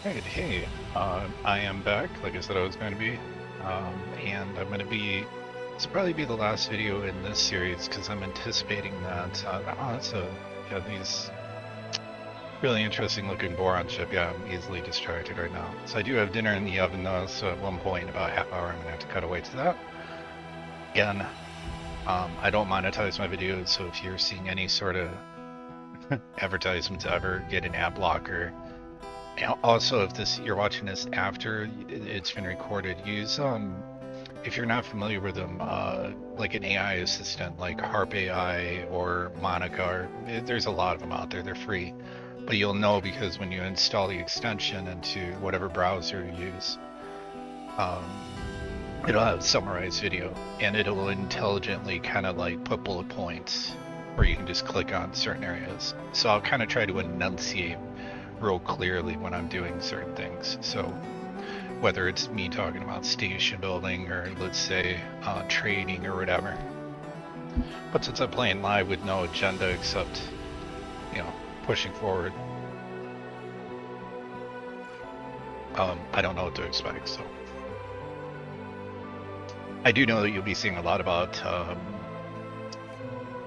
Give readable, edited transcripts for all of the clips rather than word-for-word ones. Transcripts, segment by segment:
Right, hey, I am back, like I said I was going to be, and I'm going to be, this will probably be the last video in this series, because I'm anticipating that, yeah, these really interesting looking boron ship, yeah, I'm easily distracted right now. So I do have dinner in the oven though, so at one point, in about a half hour, I'm going to have to cut away to that. Again, I don't monetize my videos, so if you're seeing any sort of advertisements ever, get an ad blocker. Also, if this you're watching this after it's been recorded, use if you're not familiar with them, like an AI assistant like Harp AI or Monica. There's a lot of them out there. They're free, but you'll know because when you install the extension into whatever browser you use, um, it'll have summarized video and it'll intelligently kind of like put bullet points where you can just click on certain areas. So I'll kind of try to enunciate real clearly when I'm doing certain things. So whether it's me talking about station building or let's say trading or whatever. But since I'm playing live with no agenda except, pushing forward, I don't know what to expect. So I do know that you'll be seeing a lot about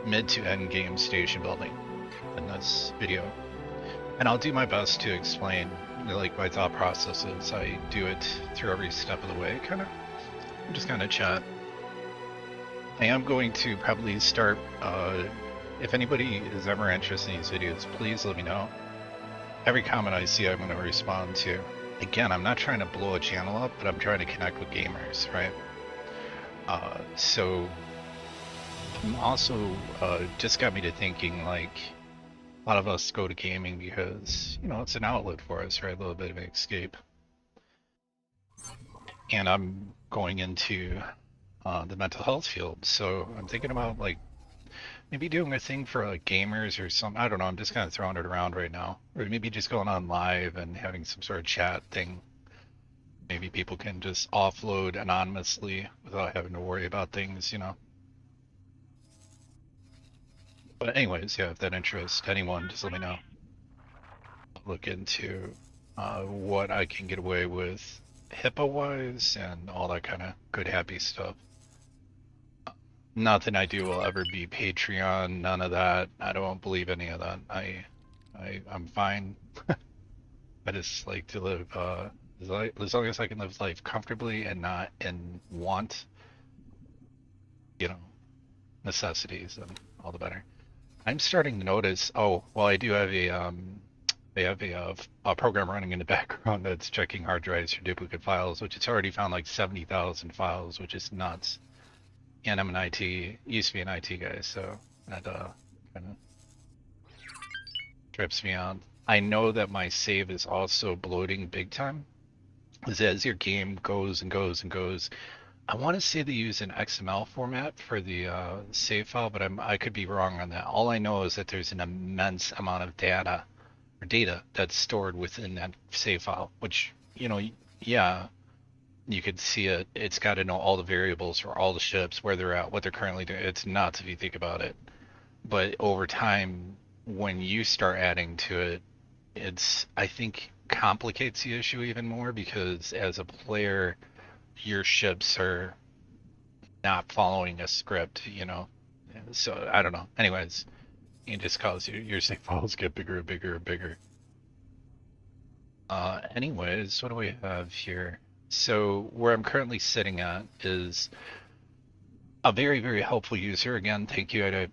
mid to end game station building in this video. And I'll do my best to explain like my thought processes. I do it through every step of the way, kind of. Just kind of chat. I am going to probably start, if anybody is ever interested in these videos, please let me know. Every comment I see, I'm going to respond to. Again, I'm not trying to blow a channel up, but I'm trying to connect with gamers, right? So I'm also, just got me to thinking, like, a lot of us go to gaming because, it's an outlet for us, right? A little bit of an escape. And I'm going into the mental health field, so I'm thinking about like maybe doing a thing for like gamers or some. I don't know. I'm just kind of throwing it around right now, or maybe just going on live and having some sort of chat thing. Maybe people can just offload anonymously without having to worry about things. But anyways, yeah, if that interests anyone, just let me know. Look into what I can get away with HIPAA-wise and all that kind of good happy stuff. Nothing I do will ever be Patreon, none of that. I don't believe any of that. I'm fine. I just like to live as long as I can live life comfortably and not in want, you know, necessities and all the better. I'm starting to notice, oh, well, I do have they have a program running in the background that's checking hard drives for duplicate files, which it's already found like 70,000 files, which is nuts. And I'm an IT, used to be an IT guy, so that kind of trips me out. I know that my save is also bloating big time. As your game goes and goes and goes, I want to say they use an XML format for the save file, but I could be wrong on that. All I know is that there's an immense amount of data that's stored within that save file, which, yeah, you could see it. It's got to know all the variables for all the ships, where they're at, what they're currently doing. It's nuts if you think about it. But over time, when you start adding to it, I think, complicates the issue even more because as a player, your ships are not following a script. So I don't know. Anyways, it just cause your save files get bigger and bigger and bigger. Anyways, what do we have here? So where I'm currently sitting at is a very, very helpful user. Again, thank you.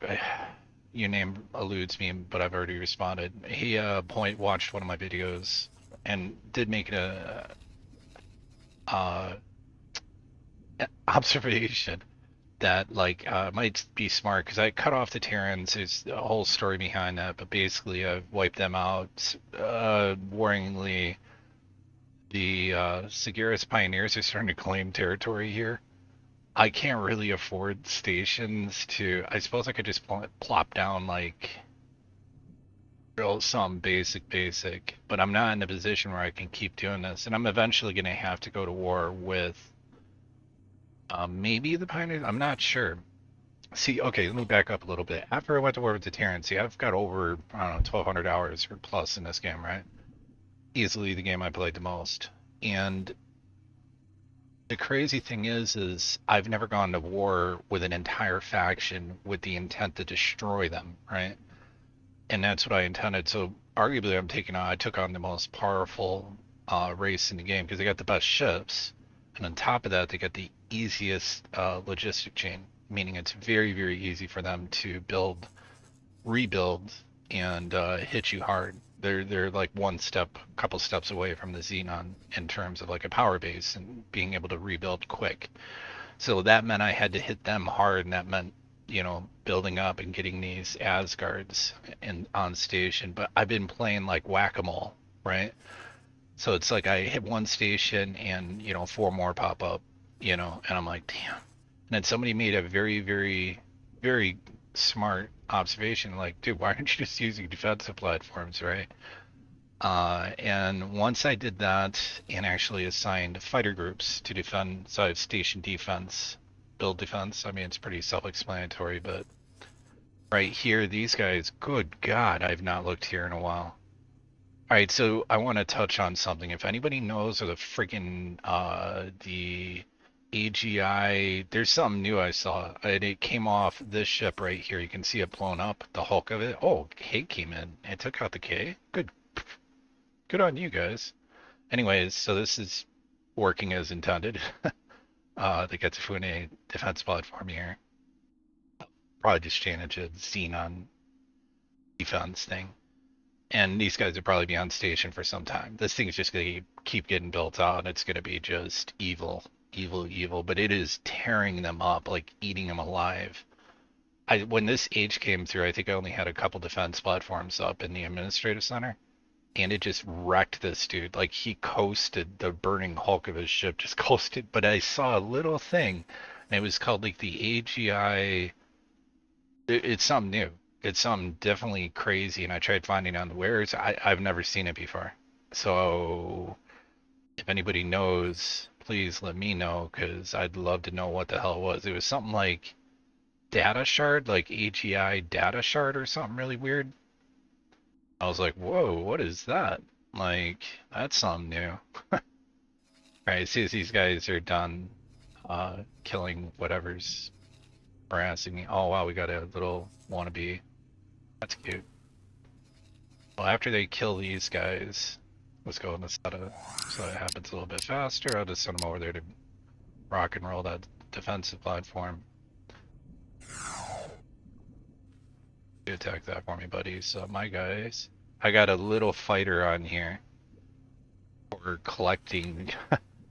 Your name eludes me, but I've already responded. He watched one of my videos and did make uh, observation that like might be smart because I cut off the Terrans. There's a whole story behind that, but basically I've wiped them out. Worryingly, the Sagaris Pioneers are starting to claim territory here. I can't really afford stations to. I suppose I could just plop down like drill some basic, but I'm not in a position where I can keep doing this, and I'm eventually going to have to go to war with maybe the Pioneers. I'm not sure. See, okay, let me back up a little bit. After I went to war with the Terran, see, I've got over, I don't know, 1,200 hours or plus in this game, right? easily the game I played the most. And the crazy thing is I've never gone to war with an entire faction with the intent to destroy them, right? And that's what I intended. So arguably, I took on the most powerful race in the game because they got the best ships, and on top of that, they got the easiest logistic chain, meaning it's very, very easy for them to build, rebuild, and hit you hard. They're like one step, couple steps away from the Xenon in terms of like a power base and being able to rebuild quick. So that meant I had to hit them hard, and that meant, building up and getting these Asgards in on station. But I've been playing like whack-a-mole, right? So it's like I hit one station and, four more pop up, and I'm like, damn. And then somebody made a very, very, very smart observation, like, dude, why aren't you just using defensive platforms, right? And once I did that and actually assigned fighter groups to defend, so I have station defense, build defense. I mean, it's pretty self-explanatory, but right here, these guys, good God, I've not looked here in a while. All right, so I want to touch on something. If anybody knows of the freaking the AGI, there's something new I saw. It came off this ship right here. You can see it blown up, the hulk of it. Oh, K came in. It took out the K. Good on you guys. Anyways, so this is working as intended. The Getsufune defense platform here. Probably just changed it to Xenon defense thing. And these guys will probably be on station for some time. This thing is just going to keep getting built out. It's going to be just evil, evil, evil. But it is tearing them up, like eating them alive. When this age came through, I think I only had a couple defense platforms up in the administrative center. And it just wrecked this dude. Like he coasted the burning hulk of his ship, just coasted. But I saw a little thing, and it was called like the AGI. It's something new. It's something definitely crazy, and I tried finding on the wares. I've never seen it before. So if anybody knows, please let me know, because I'd love to know what the hell it was. It was something like data shard, like AGI data shard or something really weird. I was like, whoa, what is that? Like, that's something new. Alright, as soon as these guys are done killing whatever's harassing me. Oh wow, we got a little wannabe. That's cute. Well, after they kill these guys, let's go in the setup so it happens a little bit faster. I'll just send them over there to rock and roll that defensive platform. You attack that for me, buddy. So my guys, I got a little fighter on here for collecting,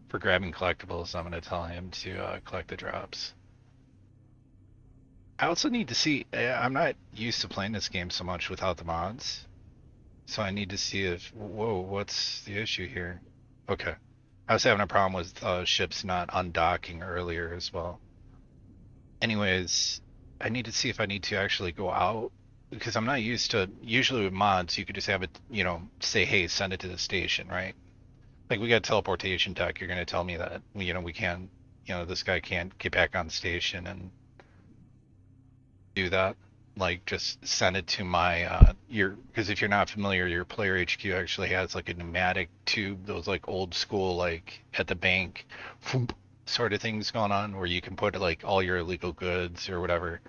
for grabbing collectibles. I'm gonna tell him to collect the drops. I also need to see. I'm not used to playing this game so much without the mods, so I need to see if. Whoa, what's the issue here? Okay, I was having a problem with ships not undocking earlier as well. Anyways, I need to see if I need to actually go out because I'm not used to. Usually with mods, you could just have it, say, hey, send it to the station, right? Like we got teleportation tech. You're gonna tell me that, we can't, this guy can't get back on station and do that. Like just send it to my your because if you're not familiar, your player HQ actually has like a pneumatic tube, those like old school like at the bank sort of things going on where you can put like all your illegal goods or whatever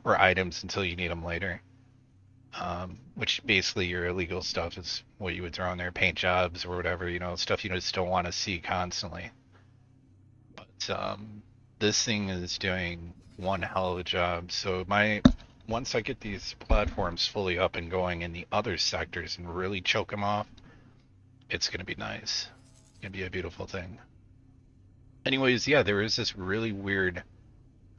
or items until you need them later. Which basically your illegal stuff is what you would throw in there, paint jobs or whatever, stuff you just don't want to see constantly. But this thing is doing one hell of a job. So once I get these platforms fully up and going in the other sectors and really choke them off, it's gonna be nice. It's gonna be a beautiful thing. Anyways, yeah, there is this really weird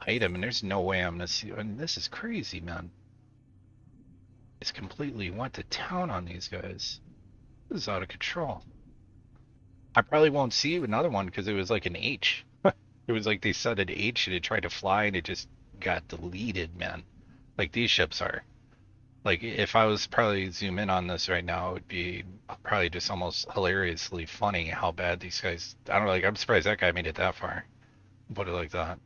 item, and there's no way I'm gonna see. And this is crazy, man. It's completely went to town on these guys. This is out of control. I probably won't see another one because it was like an H. It was like they said an H and it tried to fly and it just got deleted, man. Like these ships are. Like if I was probably zoom in on this right now, it would be probably just almost hilariously funny how bad these guys. I don't know. Like I'm surprised that guy made it that far. Put it like that.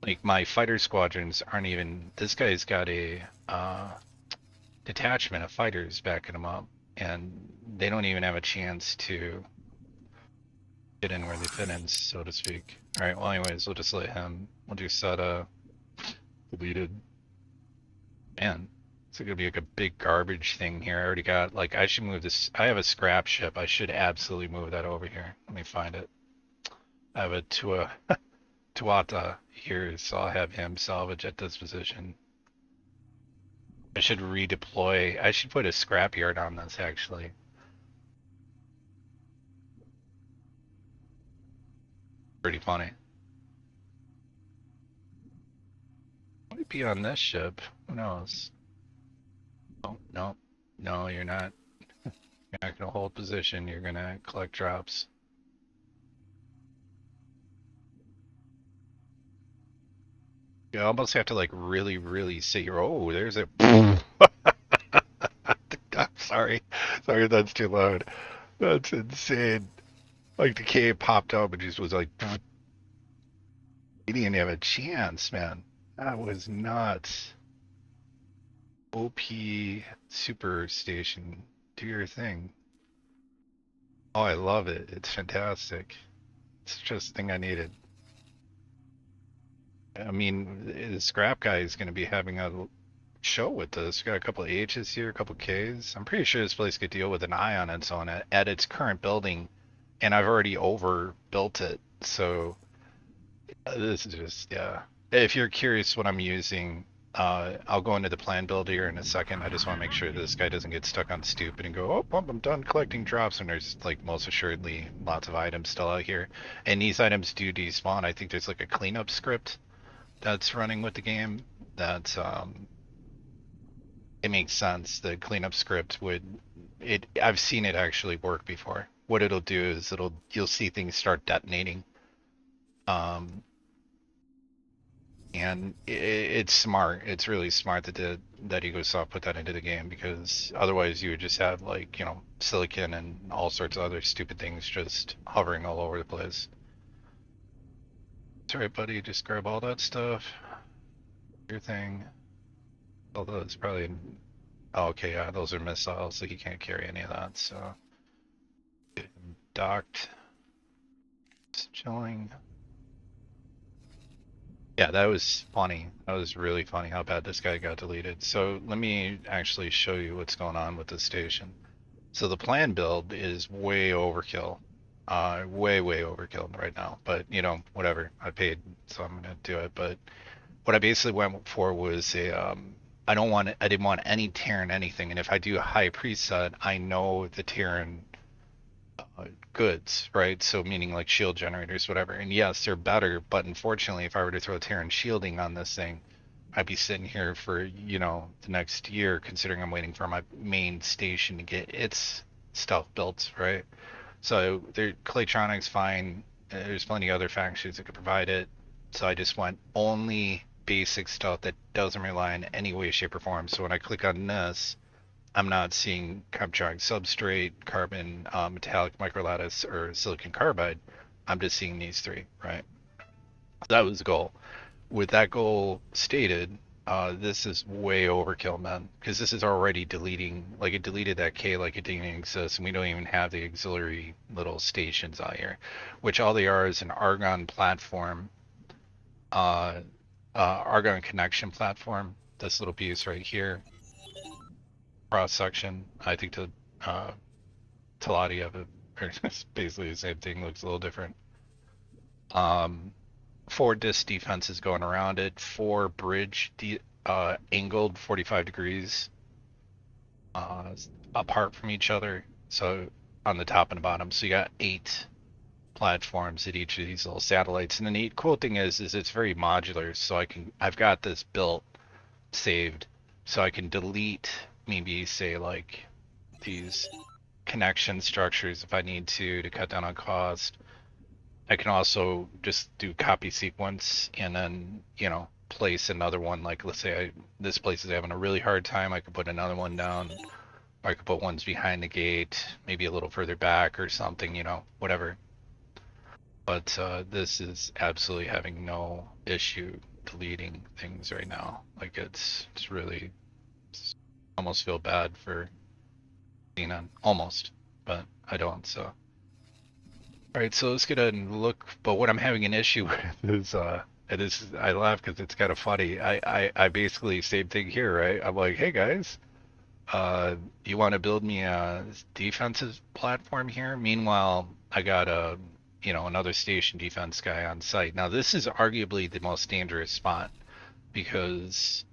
Like my fighter squadrons aren't even. This guy's got a detachment of fighters backing him up. and they don't even have a chance to get in where they fit in, so to speak. All right. Well, anyways, we'll just let him. We'll do SETA deleted. Man, it's gonna be like a big garbage thing here. I already got like I should move this. I have a scrap ship. I should absolutely move that over here. Let me find it. I have a Tuata here, so I'll have him salvage at this position. I should redeploy. I should put a scrapyard on this actually. Pretty funny. Might be on this ship. Who knows? Oh, no. No, you're not. You're not gonna hold position. You're gonna collect drops. You almost have to like really, really say, oh, there's a. I'm sorry. Sorry, that's too loud. That's insane. Like the cave popped up and just was like, he didn't have a chance, man. That was nuts. OP Super Station, do your thing. Oh, I love it. It's fantastic. It's just the thing I needed. I mean, the scrap guy is going to be having a show with this. We got a couple of H's here, a couple of K's. I'm pretty sure this place could deal with an I on its own at its current building, and I've already overbuilt it. So this is just, yeah. If you're curious what I'm using, I'll go into the plan builder in a second. I just want to make sure this guy doesn't get stuck on stupid and go, oh, I'm done collecting drops. And there's like most assuredly lots of items still out here. And these items do despawn. I think there's like a cleanup script that's running with the game that it makes sense. The cleanup script would it I've seen it actually work before. What it'll do is you'll see things start detonating. Um, and it's smart. It's really smart that Egosoft put that into the game because otherwise you would just have like, silicon and all sorts of other stupid things just hovering all over the place. That's right, buddy. Just grab all that stuff. Your thing. Although it's probably, oh, okay, yeah, those are missiles, so he can't carry any of that. So docked. Just chilling. Yeah, that was funny. That was really funny how bad this guy got deleted. So let me actually show you what's going on with this station. So the plan build is way overkill. Way overkill right now. But, whatever. I paid, so I'm gonna do it. But what I basically went for was I didn't want any Terran anything. And if I do a high preset, I know the Terran goods, right? So meaning like shield generators, whatever. And yes, they're better, but unfortunately, if I were to throw Terran shielding on this thing, I'd be sitting here for, the next year, considering I'm waiting for my main station to get its stuff built, right? So Claytronic's fine. There's plenty of other factions that could provide it. So I just want only basic stuff that doesn't rely on any way, shape, or form. So when I click on this, I'm not seeing carbonic substrate, carbon, metallic microlattice, or silicon carbide. I'm just seeing these three, right? That was the goal. With that goal stated, this is way overkill, man, because this is already deleting, like it deleted that K like it didn't exist, and we don't even have the auxiliary little stations out here, which all they are is an Argon platform, Argon connection platform, this little piece right here, cross section. I think the Talati of it, it's basically the same thing, looks a little different. 4 disc defenses going around it, 4 bridge angled 45 degrees apart from each other, so on the top and the bottom. So you got 8 platforms at each of these little satellites. And the neat cool thing is it's very modular, so I've got this built, saved, so I can delete maybe say like these connection structures if I need to cut down on cost. I can also just do copy sequence and then, place another one. Like let's say this place is having a really hard time, I could put another one down, or I could put ones behind the gate, maybe a little further back or something, whatever. But this is absolutely having no issue deleting things right now. Like it's really almost feel bad for Xenon, almost, but I don't. So, all right, so let's get ahead and look. But what I'm having an issue with is, it is I laugh because it's kind of funny. I basically same thing here, right? I'm like, hey guys, you want to build me a defensive platform here? Meanwhile, I got another station defense guy on site. Now, this is arguably the most dangerous spot because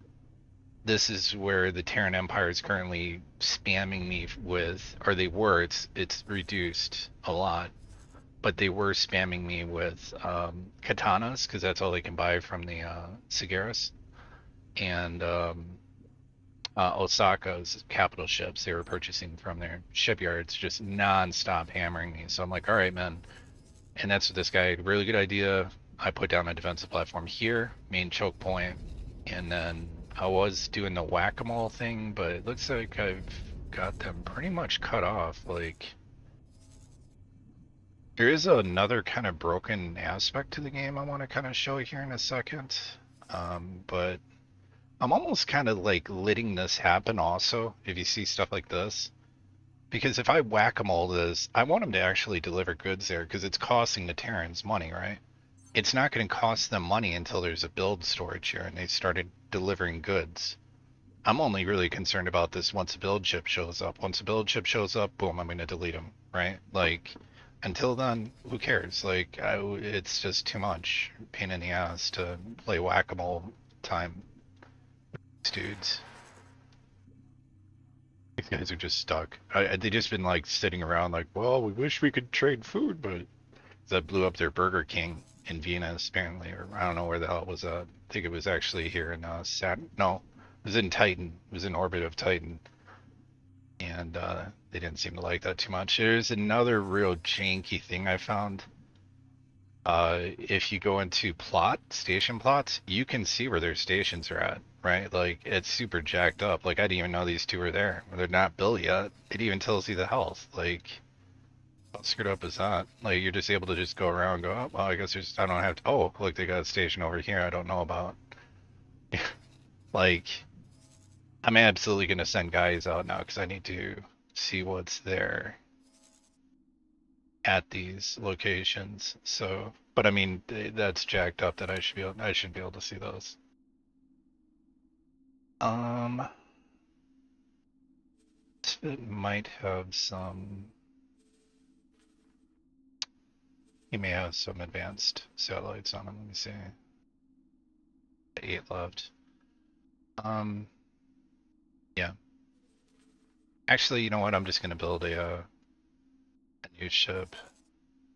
this is where the Terran Empire is currently spamming me with, or they were. It's reduced a lot, but they were spamming me with katanas because that's all they can buy from the Sagaris and Osaka's capital ships. They were purchasing from their shipyards, just non-stop hammering me. So I'm like, all right, man. And that's what this guy had. Really good idea. I put down a defensive platform here, main choke point, and then I was doing the whack-a-mole thing, but it looks like I've got them pretty much cut off. Like, there is another kind of broken aspect to the game I want to kind of show here in a second. But I'm almost kind of like letting this happen also, if you see stuff like this. Because if I whack-a-mole this, I want them to actually deliver goods there because it's costing the Terrans money, right? It's not going to cost them money until there's a build storage here and they started delivering goods. I'm only really concerned about this once a build ship shows up. Once a build ship shows up, boom, I'm going to delete them, right? Like, until then, who cares? Like, it's just too much pain in the ass to play whack-a-mole time. These dudes. These guys are just stuck. They just been like sitting around like, well, we wish we could trade food, but that blew up their Burger King in Venus apparently, or I don't know where the hell it was. I think it was actually here in Saturn. No, it was in Titan. It was in orbit of Titan, and they didn't seem to like that too much. There's another real janky thing I found. If you go into station plots, you can see where their stations are at, right? Like, it's super jacked up. Like, I didn't even know these two were there. They're not built yet. It even tells you the health. Like, how screwed up is that? Like, you're just able to just go around and go, oh, well, I guess I don't have to, oh, look, they got a station over here I don't know about. Like, I'm absolutely going to send guys out now because I need to see what's there at these locations. So, but I mean, that's jacked up that I should be able to see those. Um, it might have some. He may have some advanced satellites on him. Let me see. 8 left. Um, yeah. Actually, you know what? I'm just gonna build a new ship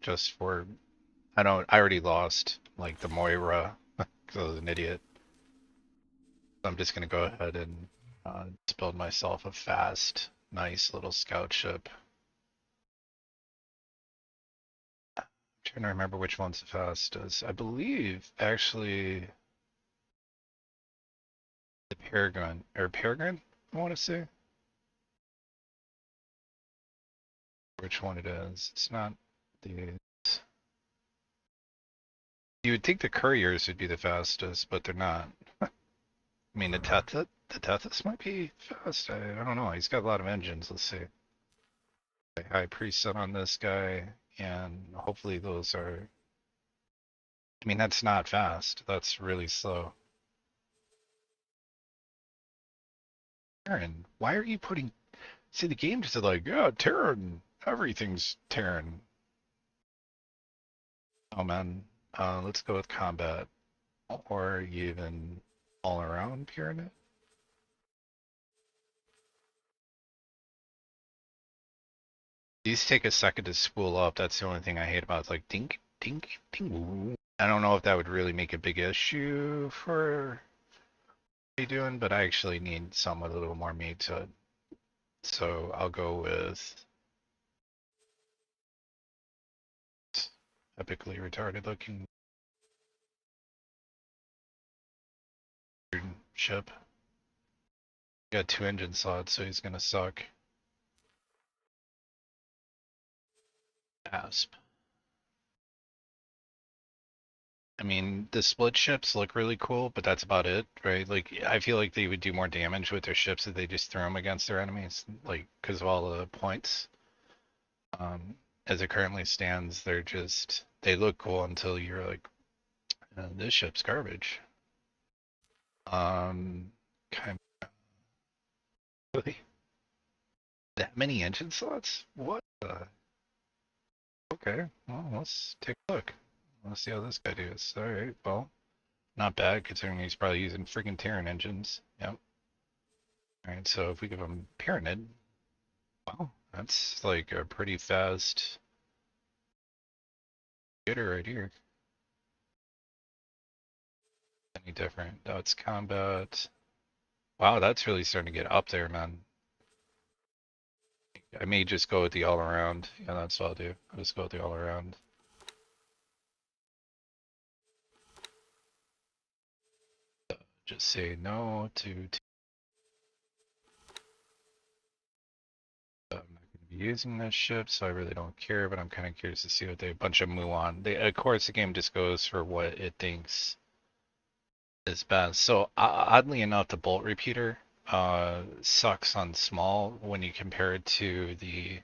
just for. I already lost like the Moira because I was an idiot. I'm just gonna go ahead and just build myself a fast, nice little scout ship. I'm trying to remember which one's the fastest. I believe actually the Peregrine or Peregrine. I want to say which one it is. It's not the. You would think the couriers would be the fastest, but they're not. I mean, the Tethys might be fast. I don't know. He's got a lot of engines. Let's see. High preset on this guy, and hopefully those are. I mean, that's not fast. That's really slow. Terran, why are you putting? See, the game just said like, yeah, Terran. Everything's Terran. Oh man, let's go with combat, or even all around pyramid. These take a second to spool up. That's the only thing I hate about it. It's like dink, dink, ding. I don't know if that would really make a big issue for me doing, but I actually need some with a little more meat to it. So I'll go with epically retarded looking ship. Got 2 engine slots, so he's gonna suck. Asp. I mean, the split ships look really cool, but that's about it, right? Like, I feel like they would do more damage with their ships if they just threw them against their enemies, like, because of all the points. As it currently stands, they look cool until you're like, this ship's garbage. Kind of, really? That many engine slots? What the? Okay, well, let's take a look. Let's see how this guy does. Alright, well, not bad considering he's probably using freaking Terran engines. Yep. Alright, so if we give him Pyramid, wow, that's like a pretty fast hitter right here. Any different? Oh, it's combat. Wow, that's really starting to get up there, man. I may just go with the all around. Yeah, that's what I'll do. I'll just go with the all around. Just say no to. I'm not going to be using this ship, so I really don't care. But I'm kind of curious to see what they a bunch of Muon. Of course, the game just goes for what it thinks is best. So oddly enough, the bolt repeater sucks on small when you compare it to the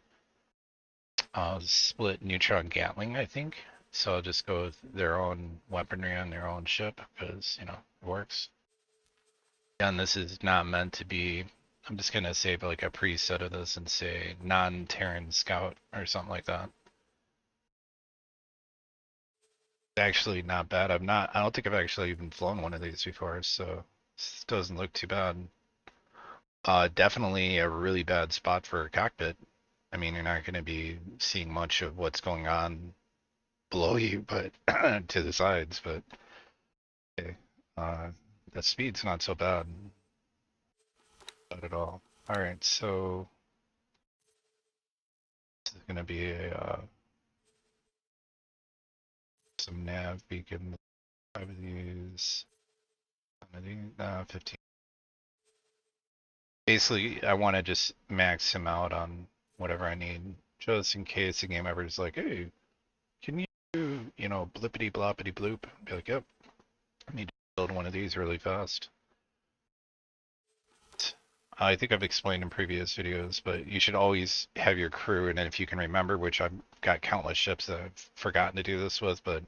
split neutron Gatling, I think. So I'll just go with their own weaponry on their own ship because, it works. And this is not meant to be, I'm just going to save like a preset of this and say non-Terran Scout or something like that. Actually not bad. I don't think I've actually even flown one of these before, so this doesn't look too bad. Definitely a really bad spot for a cockpit. I mean, you're not going to be seeing much of what's going on below you, but to the sides, but okay. That speed's not so bad. Not at all. All right, so this is going to be some nav beacon. I would use 15. Basically, I want to just max him out on whatever I need, just in case the game ever is like, hey, can you do, blippity bloppity bloop? Be like, yep, I need to build one of these really fast. I think I've explained in previous videos, but you should always have your crew, and if you can remember, which I've got countless ships that I've forgotten to do this with, but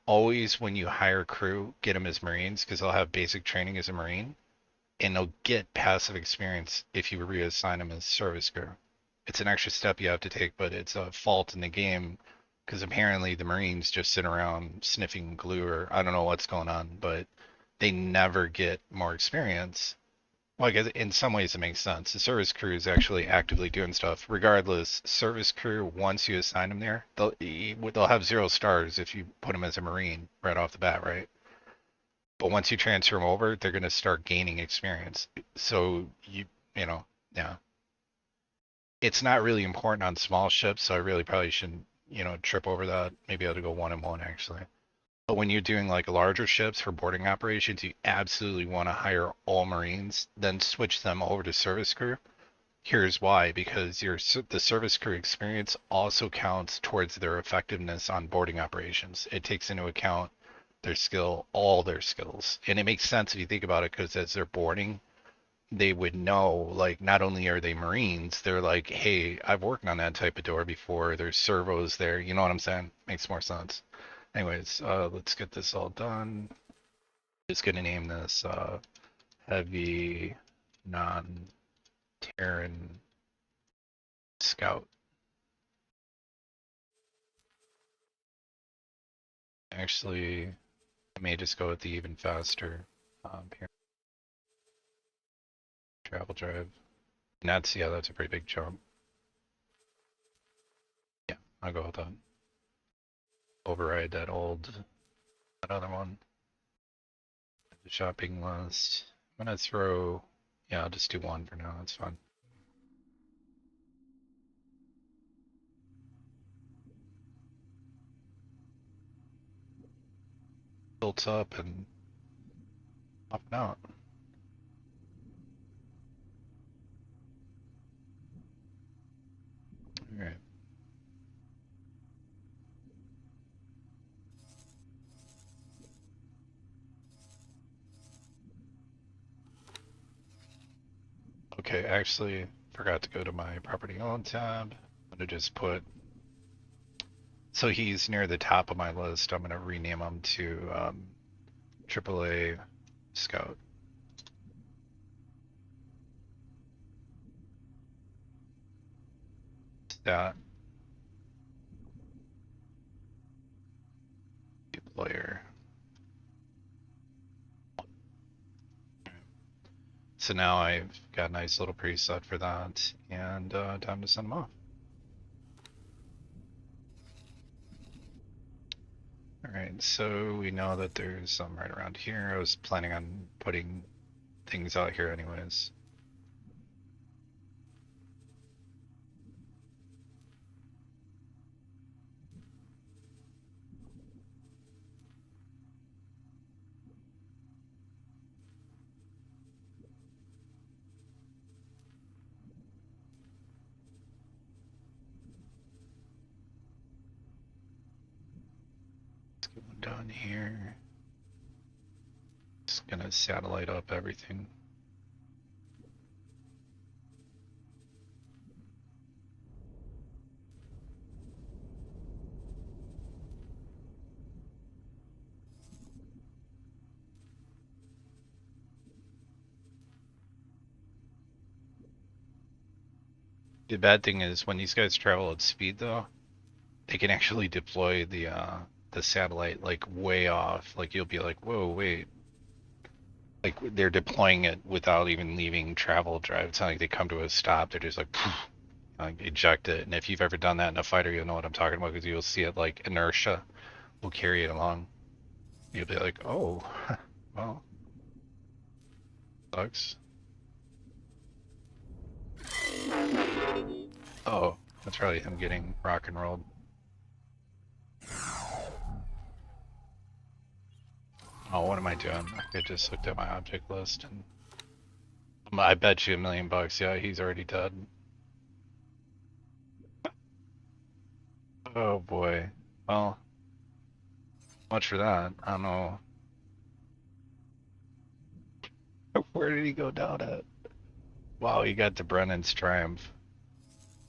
always when you hire crew, get them as Marines because they'll have basic training as a Marine, and they'll get passive experience if you reassign them as service crew. It's an extra step you have to take, but it's a fault in the game because apparently the Marines just sit around sniffing glue or I don't know what's going on, but they never get more experience. Well, I guess in some ways it makes sense. The service crew is actually actively doing stuff. Regardless, service crew, once you assign them there, they'll have 0 stars if you put them as a Marine right off the bat, right? But once you transfer them over, they're going to start gaining experience. So yeah. It's not really important on small ships, so I really probably shouldn't, trip over that. Maybe I ought to go 1-1 actually. But when you're doing like larger ships for boarding operations, you absolutely want to hire all Marines, then switch them over to service crew. Here's why, because the service crew experience also counts towards their effectiveness on boarding operations. It takes into account their skill, all their skills. And it makes sense if you think about it, because as they're boarding, they would know, like, not only are they Marines, they're like, hey, I've worked on that type of door before. There's servos there. You know what I'm saying? Makes more sense. Anyways, let's get this all done. Just gonna name this heavy non-Terran scout. Actually, I may just go with the even faster travel drive. And that's a pretty big jump. Yeah, I'll go with that. Override that another one. The shopping list. I'm gonna throw, yeah, I'll just do one for now. That's fine. Built up and up and out. All right. Okay, actually forgot to go to my property owned tab. I'm gonna just put, so he's near the top of my list. I'm gonna rename him to AAA Scout. Stat deployer. So now I've got a nice little preset for that, and time to send them off. Alright, so we know that there's some right around here. I was planning on putting things out here anyways. Let's get one down here. Just gonna satellite up everything. The bad thing is when these guys travel at speed though, they can actually deploy the satellite like way off. Like you'll be like, whoa, wait. Like they're deploying it without even leaving travel drive. It's not like they come to a stop. They're just like, like eject it. And if you've ever done that in a fighter, you'll know what I'm talking about because you'll see it like inertia will carry it along. You'll be like, oh, well, sucks. Oh, that's probably him getting rock and rolled. Oh, what am I doing? I just looked at my object list and I bet you $1,000,000. Yeah, he's already dead. Oh boy. Well, much for that. I don't know. Where did he go down at? Wow, he got to Brennan's Triumph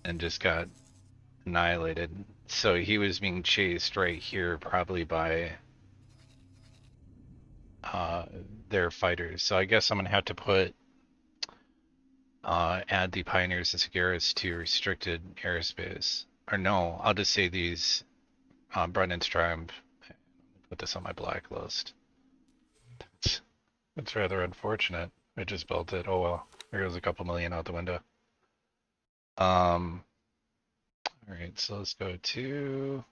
and just got annihilated. So he was being chased right here, probably by uh, their fighters. So I guess I'm gonna have to put add the Pioneers and Sagaris to restricted airspace. Or no, I'll just say these Brennan's Triumph. Put this on my blacklist. It's rather unfortunate. I just built it. Oh well. There goes a couple million out the window. Alright, so let's go to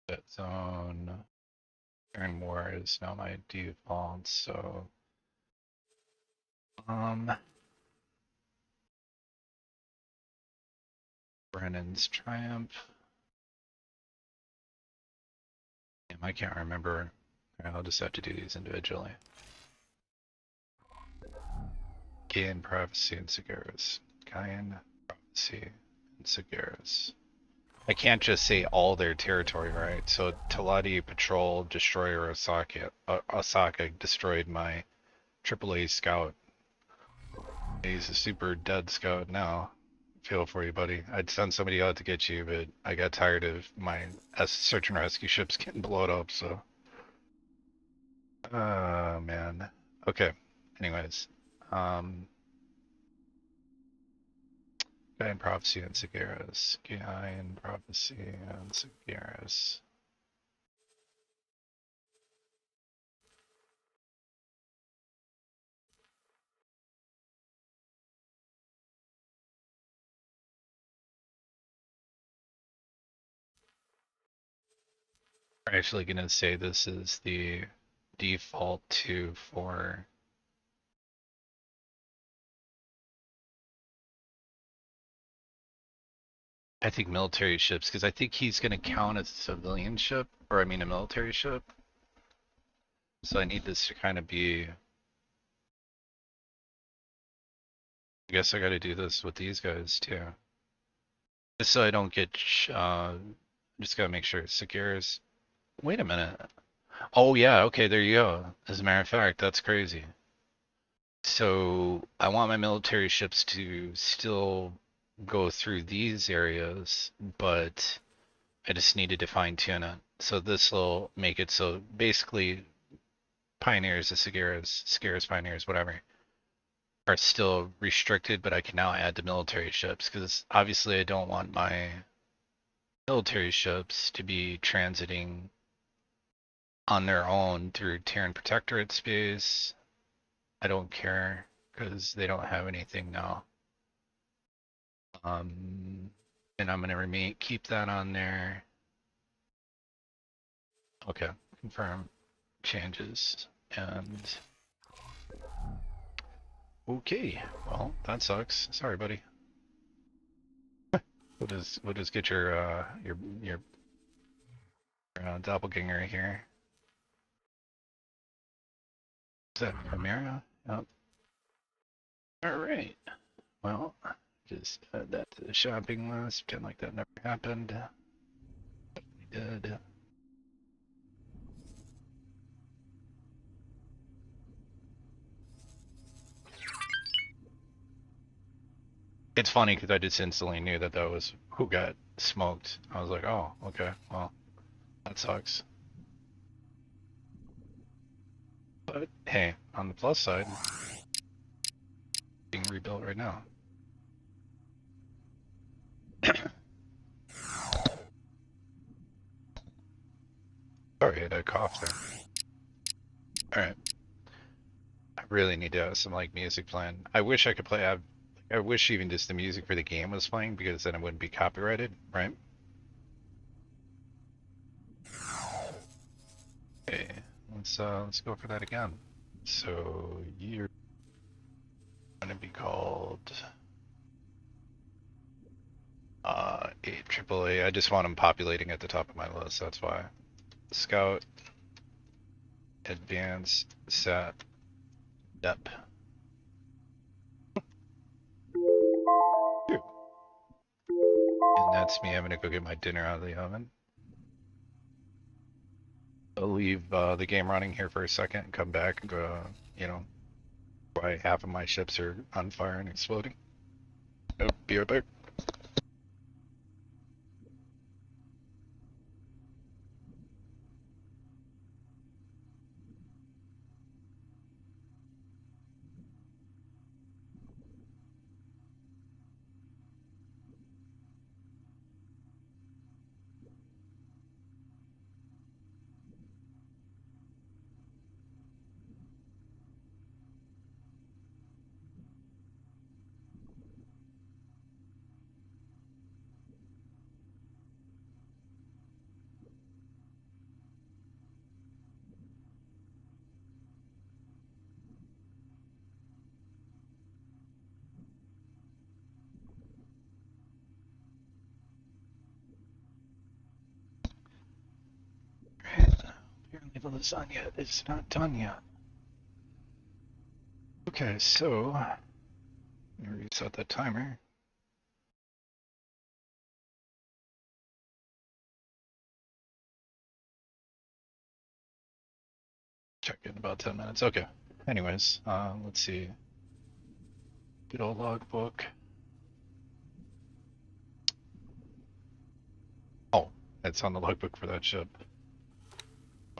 that zone. Turn war is now my default, so Brennan's Triumph. Damn, I can't remember. I'll just have to do these individually. Gain Prophecy and Sagaris. Gain Prophecy and Sagaris. I can't just say all their territory, right? So Talati Patrol Destroyer Osaka destroyed my AAA Scout. He's a super dead Scout now. Feel for you, buddy. I'd send somebody out to get you, but I got tired of my search and rescue ships getting blown up, so. Oh, man. Okay. Anyways. Guy in Prophecy and Sagaris. Guy in Prophecy and Sagaris. We're actually going to say this is the default to for I think military ships because I think he's going to count as a civilian ship or I mean a military ship. So I need this to kind of be. I guess I got to do this with these guys too, just so I don't get. Just gotta make sure Sagaris. Wait a minute. Oh yeah, okay, there you go. As a matter of fact, that's crazy. So I want my military ships to still go through these areas, but I just needed to fine tune it. So this will make it so basically pioneers, the Sagaras pioneers, whatever, are still restricted, but I can now add the military ships because obviously I don't want my military ships to be transiting on their own through Terran Protectorate space. I don't care because they don't have anything now. And I'm gonna keep that on there. Okay, confirm changes and okay. Well, that sucks. Sorry, buddy. We'll just get your doppelganger here. Is that Chimera? Oh, all right. Well, just add that to the shopping list. Pretend like that never happened. We did. It's funny because I just instantly knew that that was who got smoked. I was like, oh, okay, well, that sucks. But hey, on the plus side, being rebuilt right now. Sorry, I had a cough there. All right, I really need to have some like music playing. I wish I could play. I wish even just the music for the game was playing because then it wouldn't be copyrighted, right? Okay, let's go for that again. So you're gonna be called AAA. I just want them populating at the top of my list. That's why. Scout, Advanced, Sat, Dep. And that's me. I'm gonna go get my dinner out of the oven. I'll leave the game running here for a second and come back and go, why half of my ships are on fire and exploding. Oh, be right back. Apparently the lasagna is not done yet. Okay, so let me reset that timer. Check in about 10 minutes. Okay. Anyways, let's see. Good old logbook. Oh, it's on the logbook for that ship.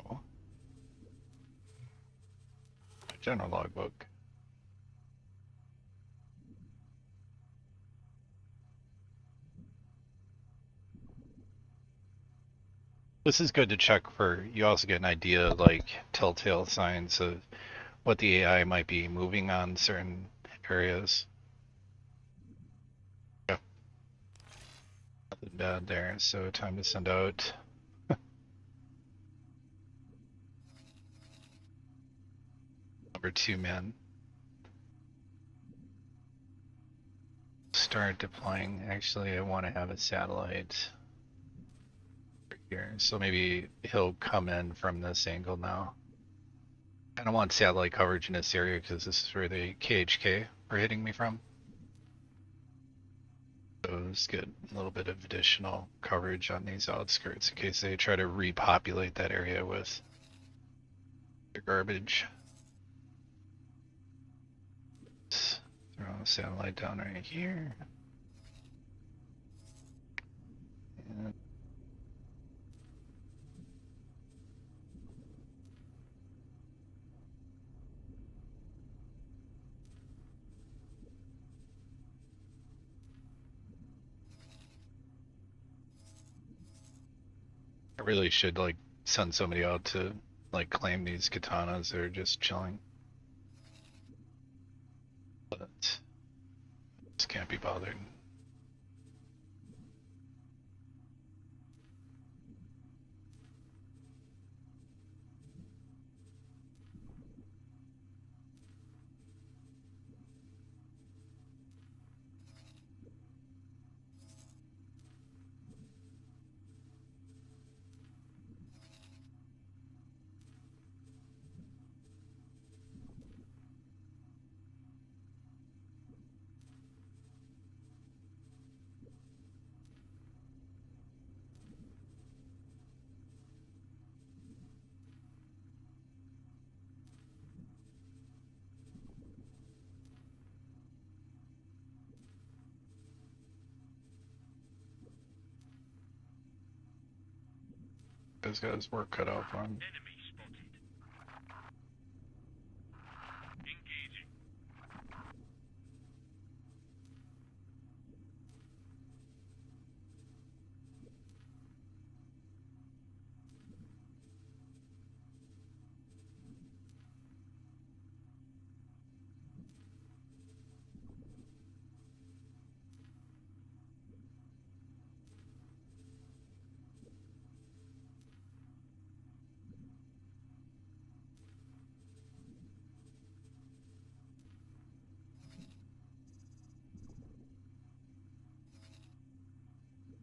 Oh. General logbook. This is good to check for, you also get an idea of like telltale signs of what the AI might be moving on certain areas. Yeah. Nothing bad there, so time to send out number 2 men. Start deploying. Actually, I want to have a satellite here, so maybe he'll come in from this angle now. I don't want satellite coverage in this area because this is where the KHK are hitting me from. So let's get a little bit of additional coverage on these outskirts in case they try to repopulate that area with their garbage. Throw a satellite down right here. And I really should like send somebody out to like claim these katanas. They're just chilling. But just can't be bothered. Those guys work cut out for him.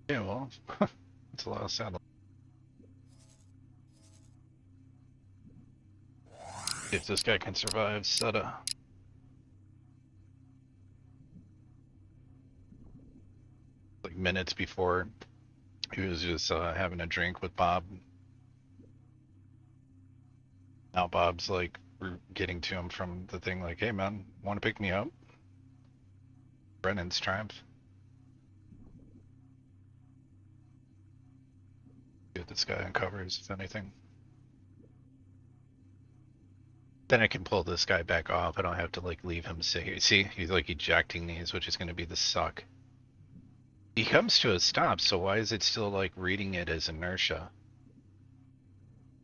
Yeah, well, it's a lot of satellite. If this guy can survive, Seta. Like minutes before, he was just having a drink with Bob. Now Bob's like getting to him from the thing, like, "Hey man, want to pick me up?" Brennan's triumph. Get this guy uncovers, if anything. Then I can pull this guy back off. I don't have to like leave him sit here. See, he's like ejecting these, which is going to be the suck. He comes to a stop, so why is it still like reading it as inertia?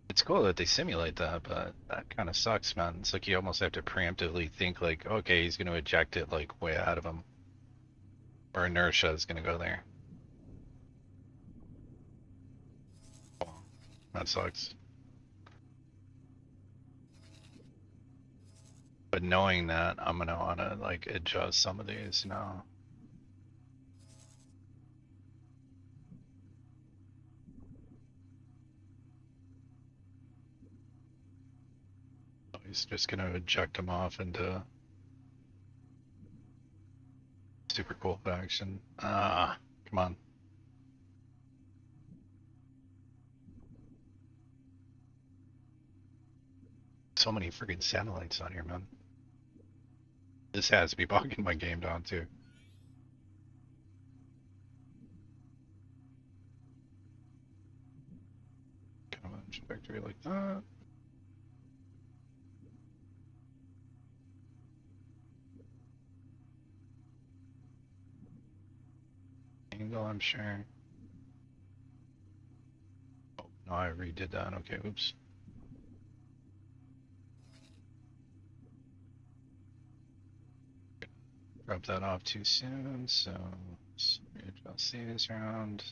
It's cool that they simulate that, but that kind of sucks, man. It's like you almost have to preemptively think like, okay, he's going to eject it like way ahead of him. Or inertia is going to go there. Oh, that sucks. But knowing that, I'm going to want to like adjust some of these now. He's just going to eject him off into super cool faction. Ah, come on. So many freaking satellites on here, man. This has to be bogging my game down too. Come on, trajectory like that. Angle, I'm sure. Oh, no, I redid that. Okay, oops. Drop that off too soon, so let's readjust these around.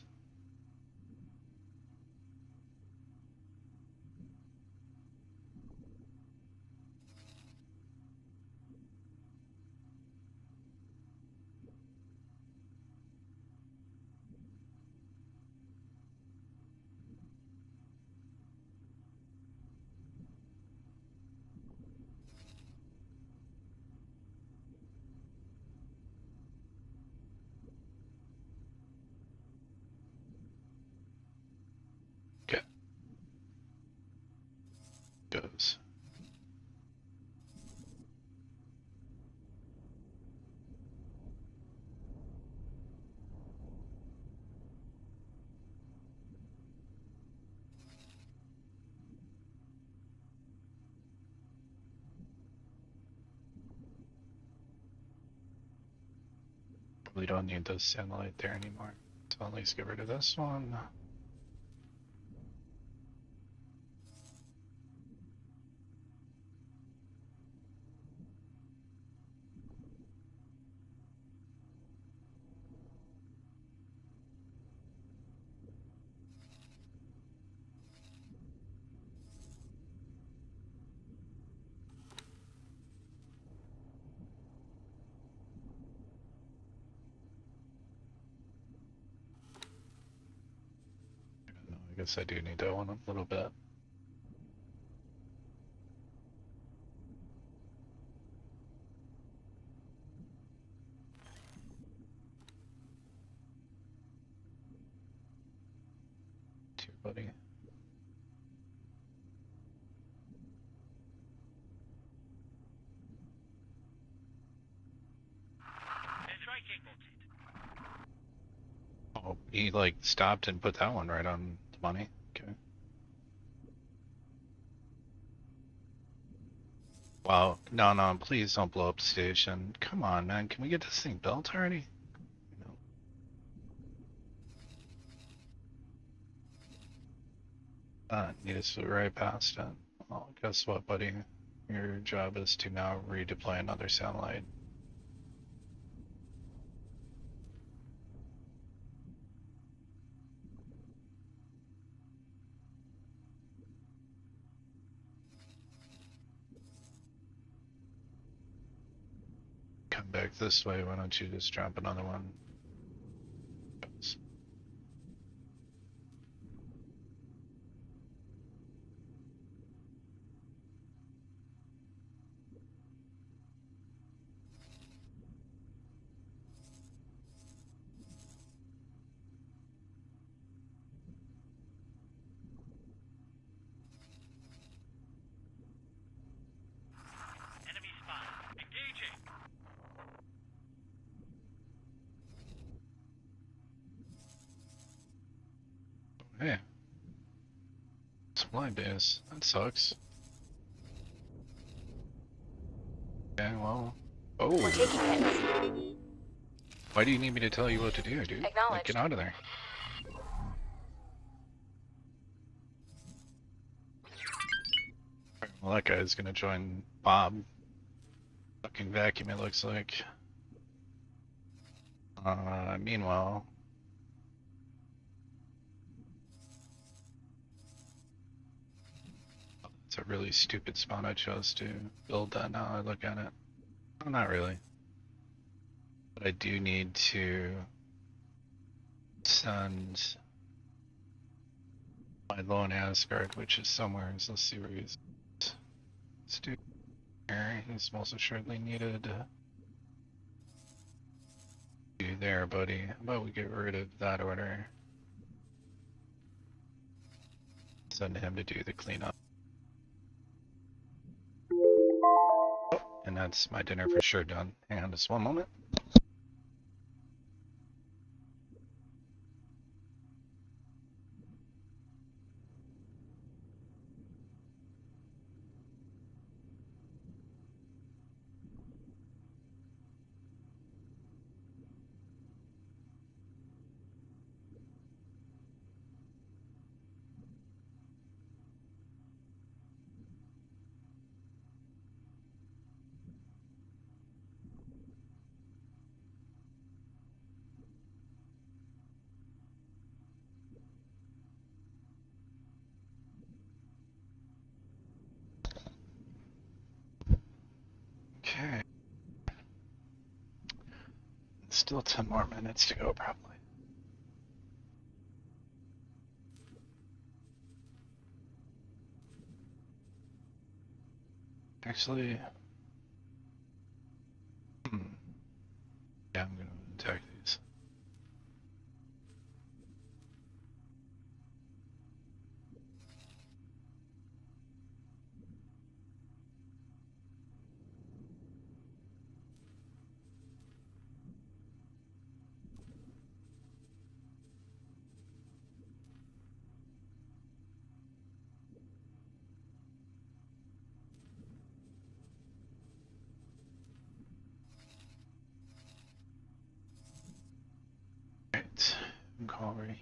Probably don't need this satellite there anymore. So at least get rid of this one. I guess I do need that one a little bit. Too, buddy. Oh, he like stopped and put that one right on the money. Okay. Wow. No, no, please don't blow up the station. Come on, man. Can we get this thing built already? Need to sit right past it. Well, guess what, buddy? Your job is to now redeploy another satellite. Come back this way. Why don't you just drop another one? Hey. Supply base. That sucks. Okay, well. Oh. We're taking hits. Why do you need me to tell you what to do, dude? Like, get out of there. Well, that guy's gonna join Bob. Fucking vacuum, it looks like. Meanwhile. It's a really stupid spawn I chose to build that now I look at it. Well, not really. But I do need to send my lone Asgard, which is somewhere. So let's see where he's. Let's do here. He's most assuredly needed. You there, buddy. How about we get rid of that order? Send him to do the cleanup. Oh, and that's my dinner for sure done. Hang on just one moment. Okay. Still 10 more minutes to go, probably. Actually, yeah, I'm gonna attack these. call right.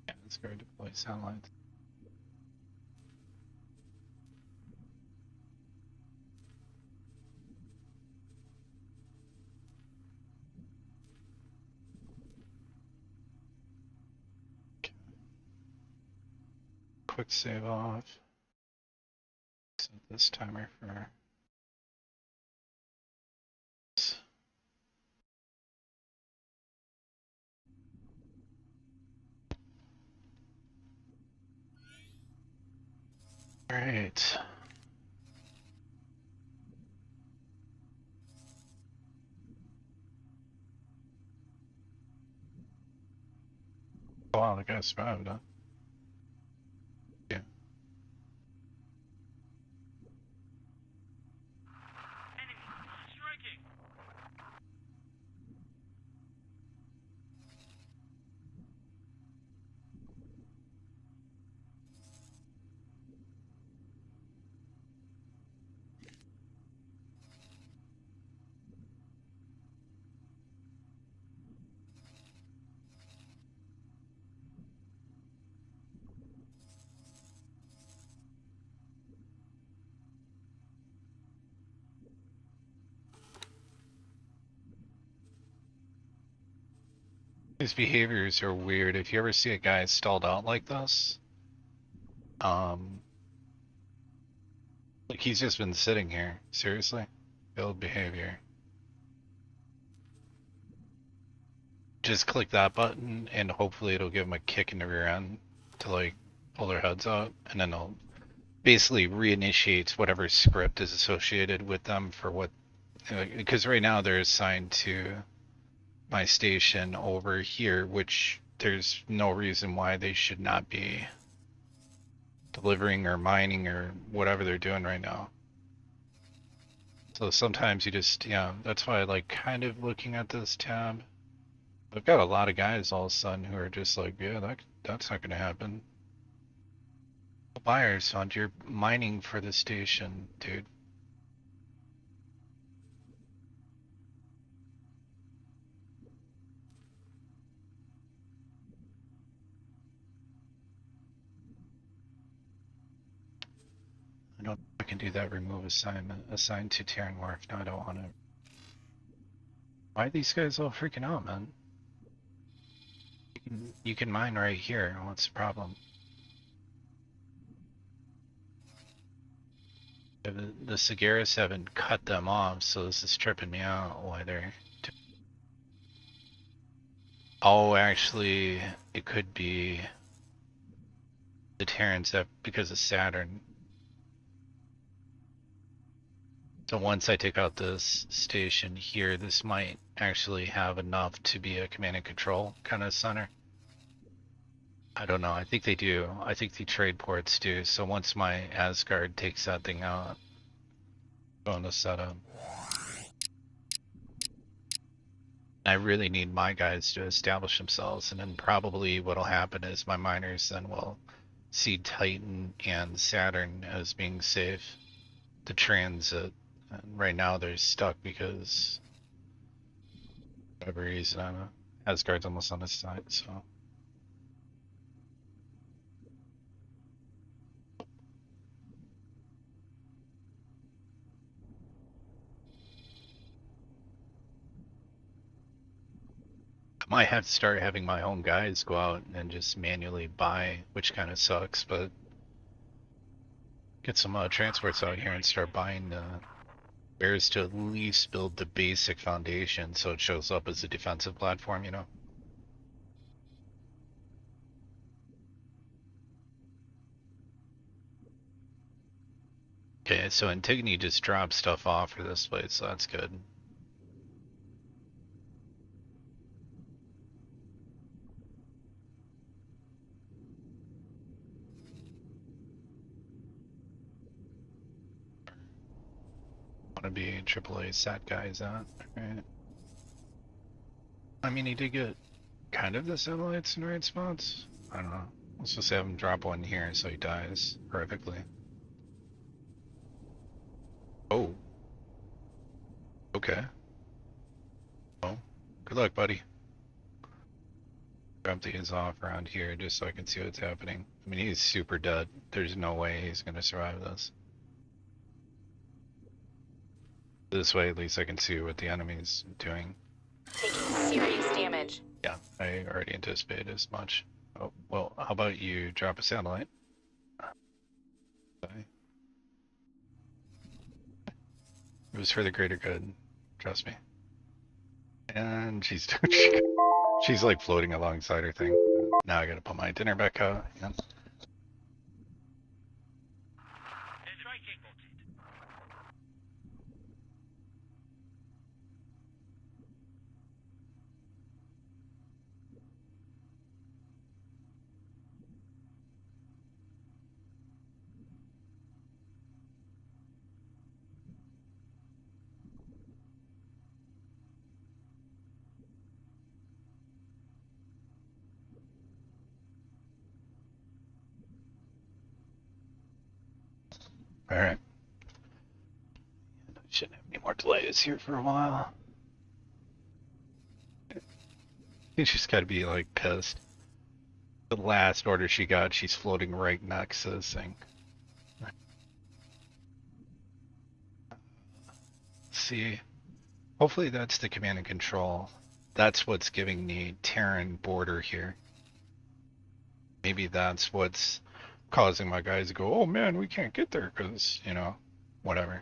Yeah, it's going to deploy satellites. Okay. Quick save off. Set this timer for. All right. Wow, the guy survived, huh? Yeah. His behaviors are weird. If you ever see a guy stalled out like this, like he's just been sitting here. Seriously, failed behavior. Just click that button and hopefully it'll give them a kick in the rear end to like pull their heads out, and then it'll basically reinitiates whatever script is associated with them for what, because right now they're assigned to my station over here, which there's no reason why they should not be delivering or mining or whatever they're doing right now. So sometimes you just, yeah, that's why I like kind of looking at this tab. I've got a lot of guys all of a sudden who are just like, yeah, that's not going to happen. Buyers, fund, you're mining for the station, dude. I don't know if I can do that remove assignment. Assigned to Terran Wharf. No, I don't want to. Why are these guys all freaking out, man? You can mine right here. What's the problem? The Sagaris haven't cut them off, so this is tripping me out why they're... Oh, actually, it could be the Terrans that because of Saturn. So once I take out this station here, this might actually have enough to be a command and control kind of center. I don't know. I think they do. I think the trade ports do. So once my Asgard takes that thing out, I'm going to set up. I really need my guys to establish themselves, and then probably what'll happen is my miners then will see Titan and Saturn as being safe to transit. And right now they're stuck because for whatever reason, I don't know. Asgard's almost on his side, so. I might have to start having my own guys go out and just manually buy, which kind of sucks, but get some transports out here and start buying bears to at least build the basic foundation so it shows up as a defensive platform, you know? Okay, so Antigone just dropped stuff off for this place, so that's good. Want to be AAA sat guys out, right? I mean, he did get kind of the satellites in the right spots. I don't know. Let's just have him drop one here so he dies perfectly. Oh. Okay. Oh. Good luck, buddy. Drop these off around here just so I can see what's happening. I mean, he's super dead. There's no way he's gonna survive this. This way, at least I can see what the enemy's doing. Taking serious damage. Yeah, I already anticipated as much. Oh, well, how about you drop a satellite? Okay. It was for the greater good, trust me. And she's she's like floating alongside her thing. Now I gotta put my dinner back out. Yeah. All right. Shouldn't have any more delays here for a while. I think she's got to be like pissed. The last order she got, she's floating right next to this thing. See, hopefully that's the command and control. That's what's giving the Terran border here. Maybe that's what's causing my guys to go, oh man, we can't get there because, you know, whatever.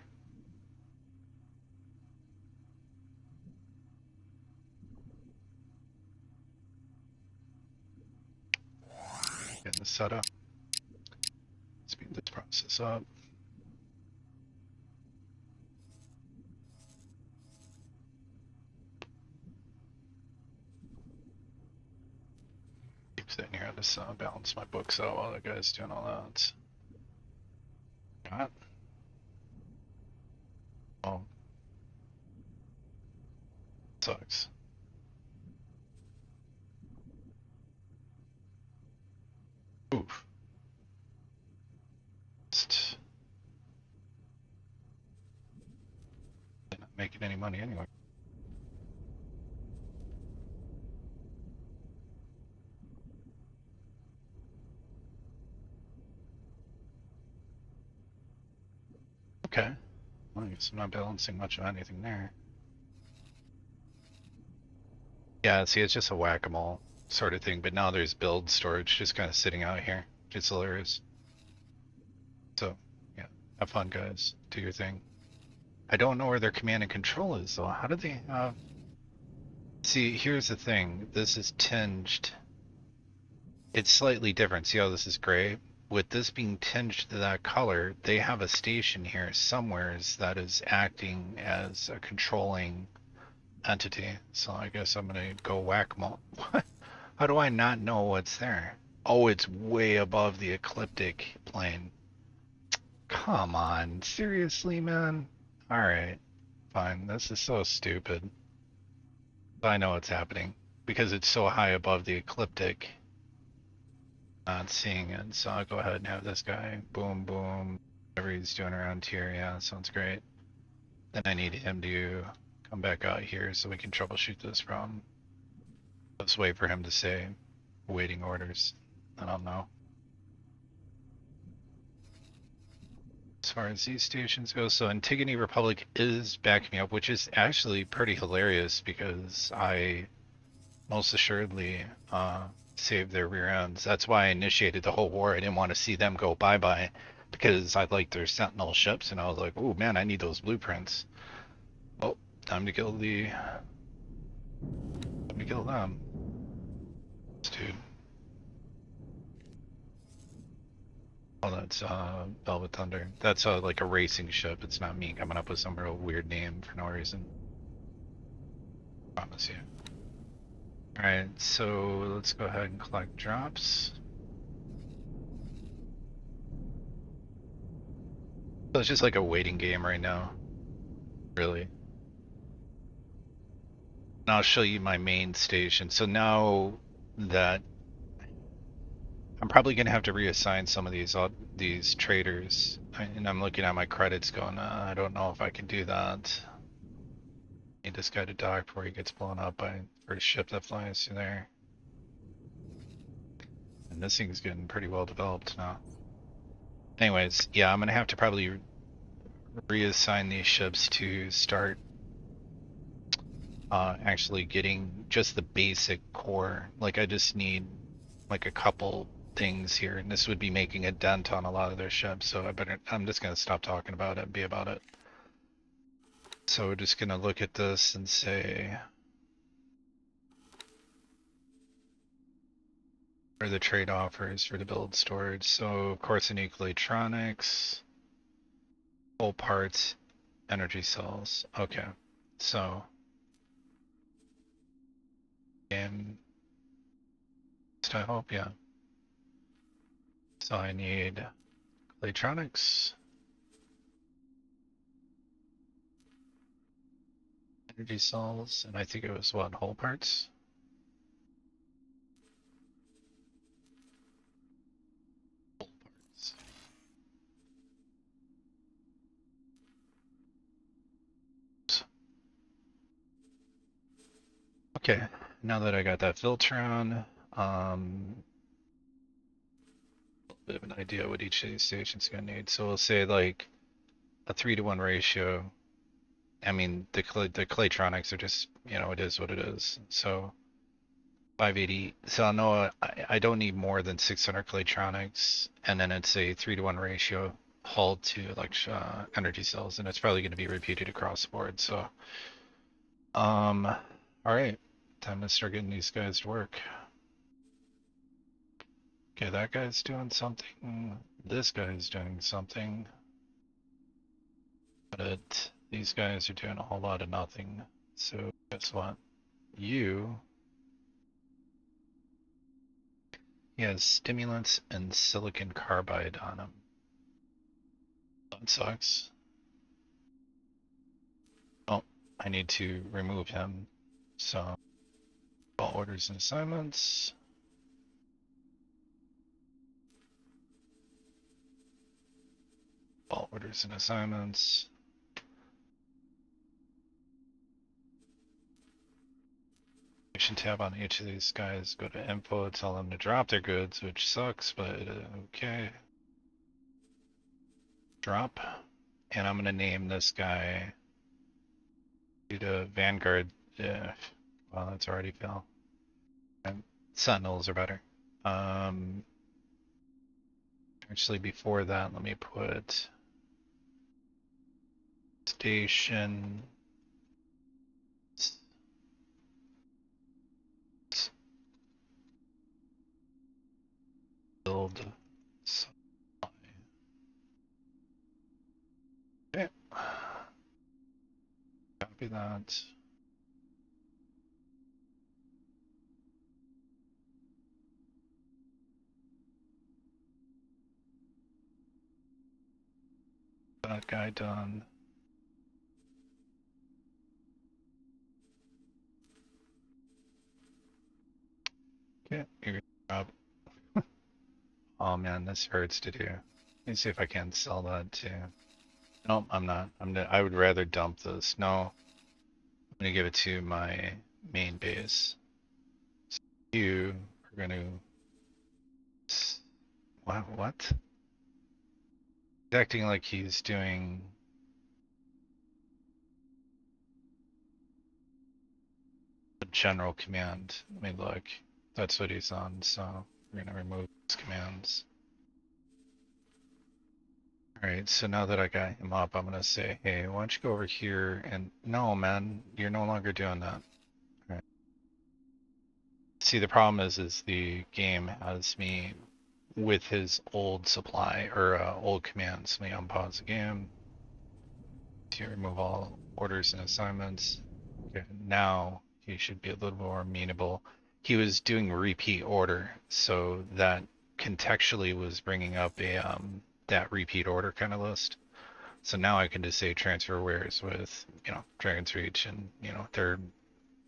Getting this set up. Speed this process up. Keep sitting here, I just balance my books out while the guy's doing all that. Got. Oh. Sucks. Oof. Just not making any money anyway. Okay. Well, I guess I'm not balancing much of anything there. Yeah, see, it's just a whack-a-mole sort of thing, but now there's build storage just kind of sitting out here. It's hilarious. So, yeah, have fun, guys. Do your thing. I don't know where their command and control is, though. How do they, See, here's the thing. This is tinged. It's slightly different. See how this is gray? With this being tinged to that color, they have a station here somewheres that is acting as a controlling entity. So I guess I'm gonna go whack-a-mole. How do I not know what's there? Oh, it's way above the ecliptic plane. Come on, seriously, man? Alright, fine. This is so stupid. I know what's happening. Because it's so high above the ecliptic. Not seeing it, so I'll go ahead and have this guy. Boom, boom. Whatever he's doing around here, yeah, sounds great. Then I need him to come back out here so we can troubleshoot this problem. Let's wait for him to say waiting orders, and I'll know. As far as these stations go, so Antigone Republic is backing me up, which is actually pretty hilarious because I most assuredly saved their rear ends. That's why I initiated the whole war. I didn't want to see them go bye-bye because I liked their Sentinel ships, and I was like, oh man, I need those blueprints. Oh, time to kill the... Time to kill them. Dude. Oh, that's Velvet Thunder. That's like a racing ship. It's not me coming up with some real weird name for no reason. Promise you. Alright, so let's go ahead and collect drops. So it's just like a waiting game right now. Really. And I'll show you my main station. So now that I'm probably gonna have to reassign some of these traders, and I'm looking at my credits going, I don't know if I can do that. Need this guy to dock before he gets blown up by the first ship that flies through there. this thing's getting pretty well developed now. Anyways, yeah, I'm gonna have to probably reassign these ships to start actually getting just the basic core. Like I just need like a couple things here, and this would be making a dent on a lot of their ships. So I'm just gonna stop talking about it and be about it. So we're just gonna look at this and say, what are the trade offers for the build storage? So of course, in electronics, whole parts, energy cells. Okay, so game. I hope, yeah. So I need electronics, energy cells, and I think it was what, whole parts? Whole parts. Okay, now that I got that filter on, a bit of an idea what each of these stations is gonna need. So we'll say like a 3-to-1 ratio. I mean, the Claytronics are just, it is what it is. So 580. So I know I don't need more than 600 Claytronics, and then it's a 3-to-1 ratio hull to like energy cells, and it's probably going to be repeated across the board. So, all right, time to start getting these guys to work. Okay, that guy's doing something. This guy's doing something. But these guys are doing a whole lot of nothing. So guess what? You. He has stimulants and silicon carbide on him. That sucks. Oh, I need to remove him. So, all orders and assignments. All orders and assignments. Action tab on each of these guys. Go to info, tell them to drop their goods, which sucks, but okay. Drop. And I'm going to name this guy to Vanguard. Yeah. Well, that's already fell. And Sentinels are better. Actually, before that, let me put station build supply. Okay. Copy that. That guy done. Okay, your job. Oh man, this hurts to do. Let me see if I can sell that too. Nope, I'm not. I would rather dump this. No, I'm gonna give it to my main base. So you are gonna. What? He's acting like he's doing. The general command. Let me look. That's what he's on, so we're gonna remove his commands. Alright, so now that I got him up, I'm gonna say, hey, why don't you go over here and no man, you're no longer doing that. All right. See, the problem is the game has me with his old supply or old commands. Let me unpause the game to remove all orders and assignments. Okay, now he should be a little more amenable. He was doing repeat order, so that contextually was bringing up a that repeat order kind of list. So now I can just say transfer wares with Dragon's Reach, and they're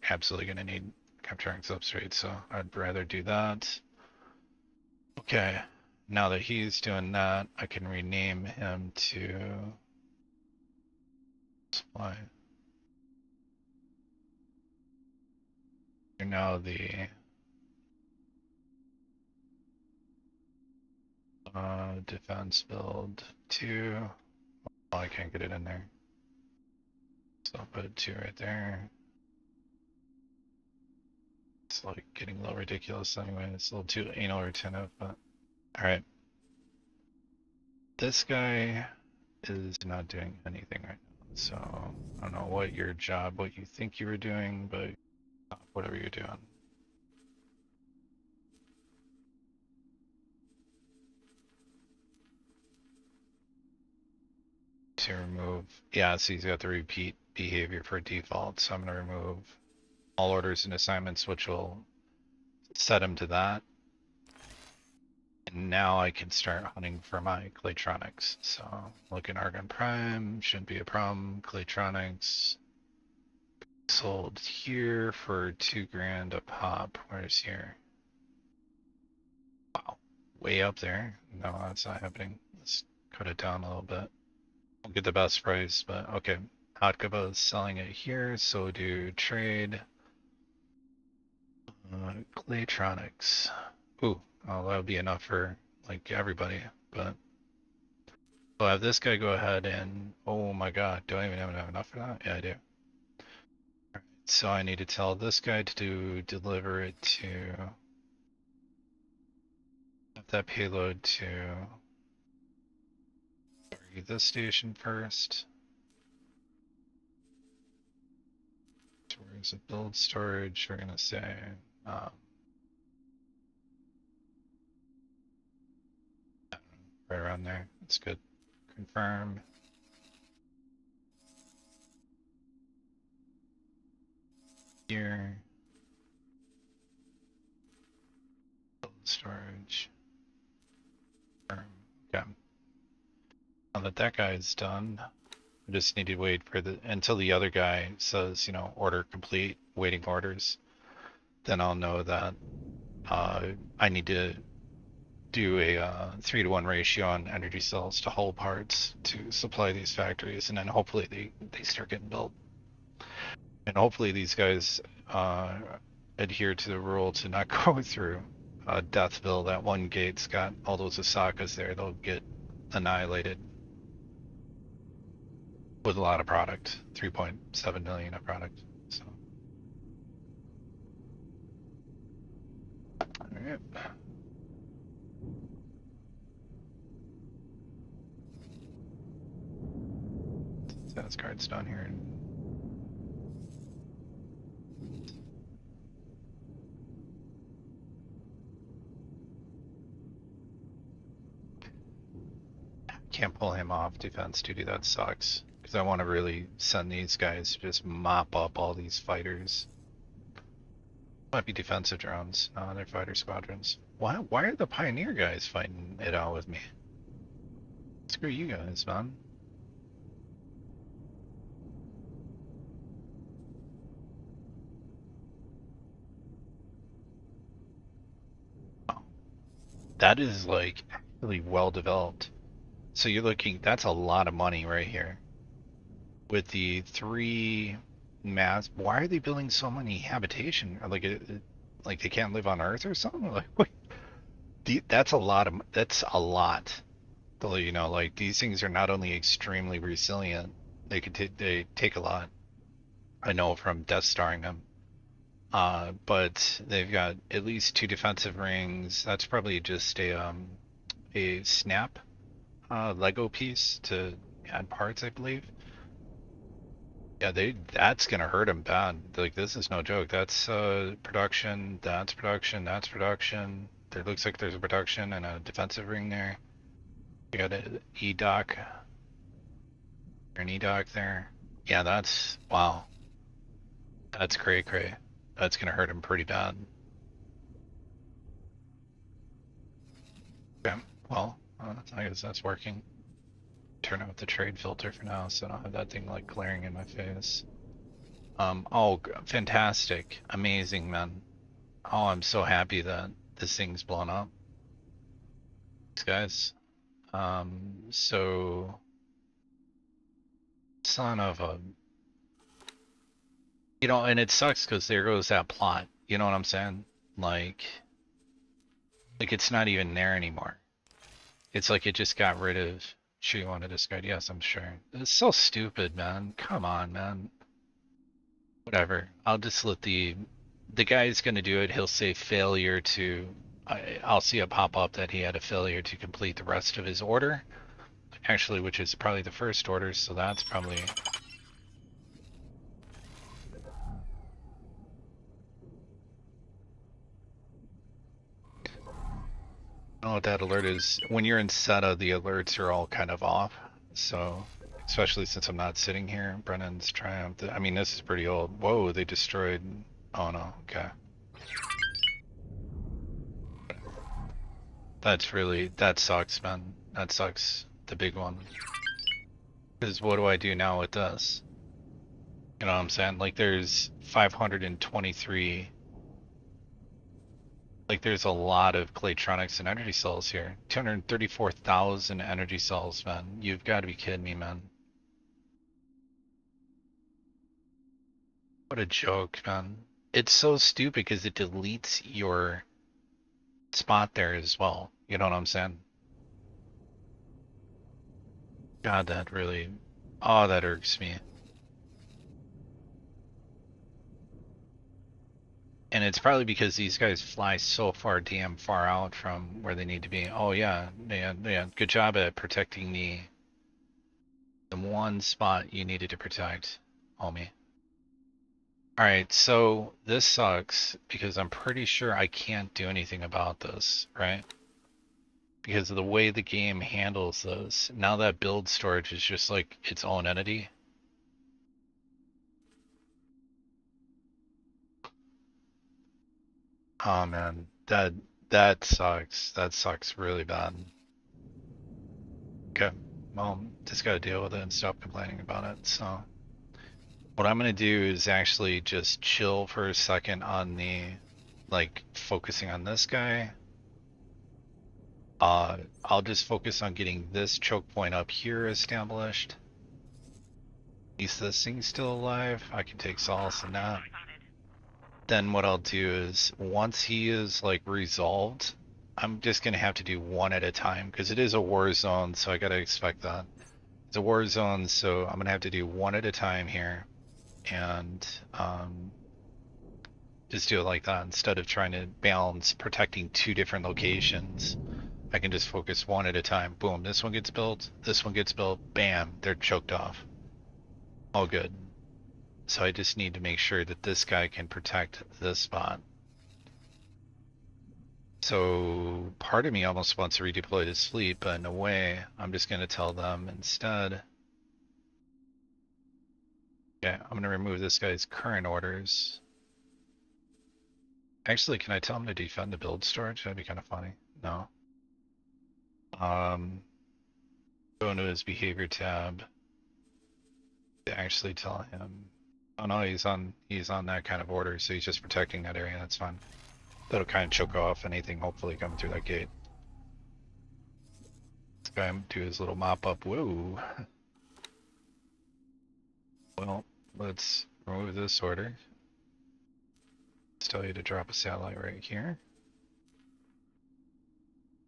absolutely going to need capturing substrate. So I'd rather do that. Okay, now that he's doing that, I can rename him to supply. You're now the defense build 2. Oh, I can't get it in there. So I'll put 2 right there. It's like getting a little ridiculous anyway. It's a little too anal retentive, but alright. This guy is not doing anything right now. So I don't know what your job, what you think you were doing, but whatever you're doing. To remove, yeah, so he's got the repeat behavior for default, so I'm going to remove all orders and assignments, which will set him to that. And now I can start hunting for my Claytronics. So look in Argon Prime, shouldn't be a problem. Claytronics sold here for $2,000 a pop. Where's here? Wow, way up there. No, that's not happening. Let's cut it down a little bit. We'll get the best price, but okay. Hotkaba is selling it here, so do trade. Claytronics. Ooh, oh, that would be enough for like everybody, but I'll have this guy go ahead and, oh my god, do I even have enough for that? Yeah, I do. Alright, so I need to tell this guy to deliver it to that payload to this station first. So where's the build storage? We're gonna say right around there. That's good. Confirm. Here. Build storage. Confirm. Okay. Now that that guy is done, I just need to wait for until the other guy says, you know, order complete, waiting orders. Then I'll know that I need to do a 3-to-1 ratio on energy cells to hull parts to supply these factories, and then hopefully they start getting built. And hopefully these guys adhere to the rule to not go through Deathville. That one gate's got all those Osakas there. They'll get annihilated with a lot of product, 3.7 million of product. So, all right. Status card's down here. Can't pull him off defense duty. That sucks. Because I want to really send these guys to just mop up all these fighters. Might be defensive drones. No, they're fighter squadrons. Why are the Pioneer guys fighting it out with me? Screw you guys, man. Oh. That is like really well developed. So you're looking, that's a lot of money right here. With the 3 mass, why are they building so many habitation? Like they can't live on Earth or something? Like what? That's a lot. You know, like these things are not only extremely resilient, they take a lot. I know from Death Starring them. But they've got at least 2 defensive rings. That's probably just a snap Lego piece to add parts, I believe. Yeah, that's gonna hurt them bad. Like this is no joke. That's production, that's production, that's production. There looks like there's a production and a defensive ring there. You got an E-dock. An E-dock there. Yeah, that's wow. That's cray. That's gonna hurt him pretty bad. Okay, well, I guess that's working. Turn out the trade filter for now, so I don't have that thing like glaring in my face. Oh, fantastic, amazing, man. Oh, I'm so happy that this thing's blown up. Thanks, guys. So son of a, you know, and it sucks because there goes that plot. You know what I'm saying? Like it's not even there anymore. It's like it just got rid of. Sure you wanted to discard? Yes, I'm sure. It's so stupid, man. Come on, man. Whatever. I'll just let the guy's gonna do it. He'll say failure to. I'll see a pop up that he had a failure to complete the rest of his order. Actually, which is probably the first order, so that's probably. I don't know what that alert is. When you're in SETA, the alerts are all kind of off. So, especially since I'm not sitting here, Brennan's Triumph. I mean, this is pretty old. Whoa, they destroyed. Oh no, okay. That's really, that sucks, man. That sucks. The big one. Because what do I do now with this? You know what I'm saying? Like, there's 523. Like, there's a lot of Claytronics and energy cells here. 234,000 energy cells, man. You've got to be kidding me, man. What a joke, man. It's so stupid because it deletes your spot there as well. You know what I'm saying? God, that really. Oh, that irks me. And it's probably because these guys fly so damn far out from where they need to be. Oh yeah, yeah. Good job at protecting the one spot you needed to protect, homie. All right, so this sucks because I'm pretty sure I can't do anything about this, right? Because of the way the game handles this. Now that build storage is just like its own entity. Oh man, that sucks. That sucks really bad. Okay, well, just gotta deal with it and stop complaining about it. So, what I'm gonna do is actually just chill for a second on the, like, focusing on this guy. I'll just focus on getting this choke point up here established. At least this thing's still alive. I can take solace in that. Then what I'll do is, once he is, like, resolved, I'm just gonna have to do one at a time, because it is a war zone, so I gotta expect that. It's a war zone, so I'm gonna have to do one at a time here, and just do it like that. Instead of trying to balance protecting two different locations, I can just focus one at a time. Boom, this one gets built, this one gets built, bam, they're choked off. All good. So I just need to make sure that this guy can protect this spot. So part of me almost wants to redeploy this fleet, but in a way, I'm just going to tell them instead. Okay, I'm going to remove this guy's current orders. Actually, can I tell him to defend the build storage? That'd be kind of funny. No. Go into his behavior tab to actually tell him. Oh no, he's on that kind of order, so he's just protecting that area. That's fine. That'll kind of choke off anything hopefully coming through that gate. This guy do his little mop up. Whoa. Well, let's remove this order. Let's tell you to drop a satellite right here.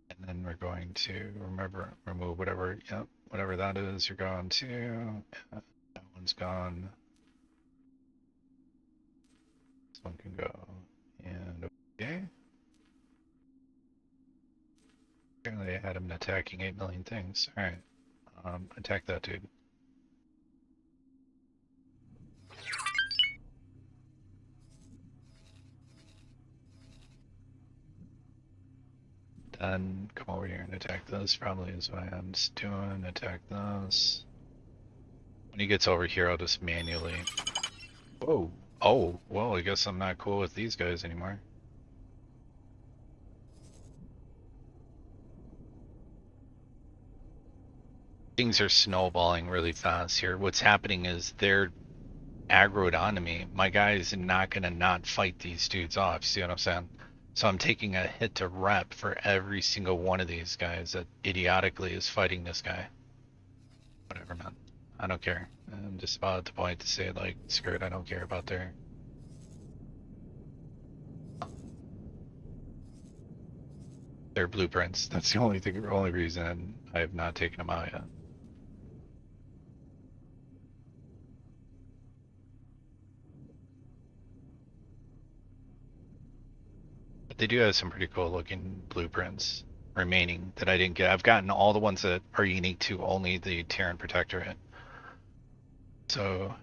And then we're going to remove whatever, yep, whatever that is, you're going to. That one's gone. This one can go. And okay. Apparently I had him attacking 8 million things. Alright. Attack that dude. Then come over here and attack this, probably is what I'm just doing. Attack this. When he gets over here, I'll just manually. Whoa. Oh, well, I guess I'm not cool with these guys anymore. Things are snowballing really fast here. What's happening is they're aggroed onto me. My guy is not gonna not fight these dudes off. See what I'm saying? So I'm taking a hit to rep for every single one of these guys that idiotically is fighting this guy. Whatever, man. I don't care. I'm just about at the point to say, like, screw it, I don't care about their... They're blueprints. That's the only reason I have not taken them out yet. But they do have some pretty cool looking blueprints remaining that I didn't get. I've gotten all the ones that are unique to only the Terran Protectorate. So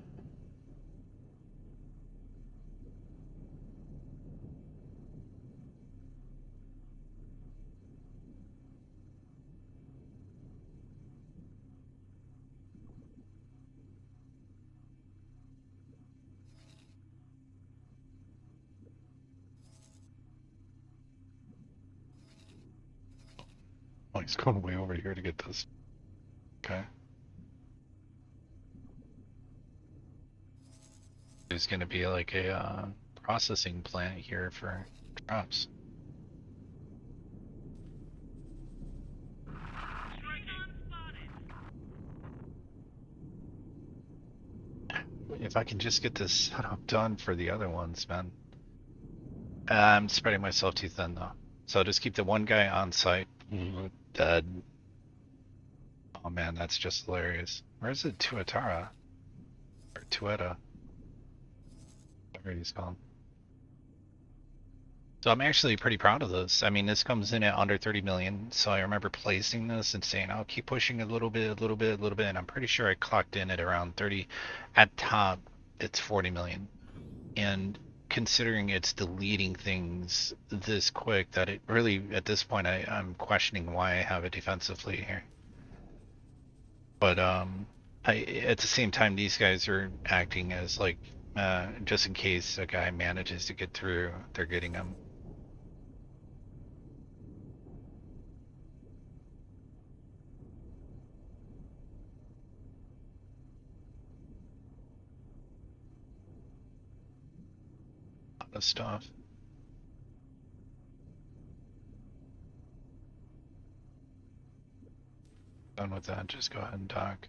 oh, he's going way over here to get this. Okay. There's going to be like a processing plant here for crops. If I can just get this setup done for the other ones, man. I'm spreading myself too thin though. So I'll just keep the one guy on site. Dead. Oh man, that's just hilarious. Where's the Tuatara? Or Tueta? Whatever he's called. So I'm actually pretty proud of this. I mean, this comes in at under 30 million. So I remember placing this and saying, I'll keep pushing a little bit, a little bit, a little bit. And I'm pretty sure I clocked in at around 30. At top, it's 40 million. And considering it's deleting things this quick, that it really, at this point, I'm questioning why I have a defensive fleet here. But at the same time, these guys are acting as like, just in case a guy manages to get through, they're getting them. Lot of stuff. Done with that, just go ahead and dock.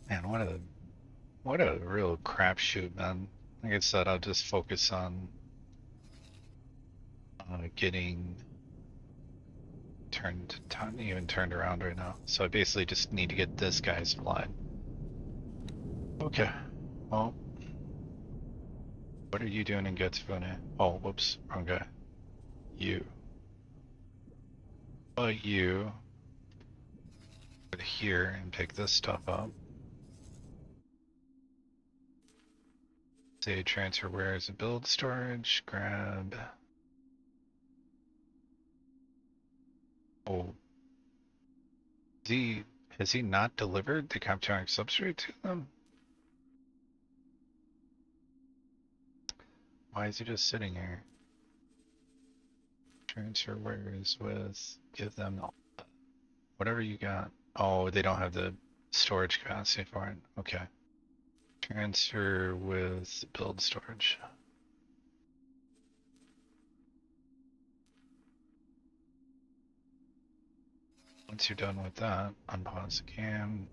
Man, what a real crapshoot, man. Like I said, I'll just focus on getting even turned around right now. So I basically just need to get this guy supplied. Okay. Well, what are you doing in Getsfune? Oh, whoops, wrong guy. You. But you go to here and pick this stuff up. Say transfer wares and build storage. Grab. Oh. Has he not delivered the Captonic substrate to them? Why is he just sitting here? Transfer wares with, give them whatever you got. Oh, they don't have the storage capacity for it. Okay. Transfer with build storage. Once you're done with that, unpause the cam.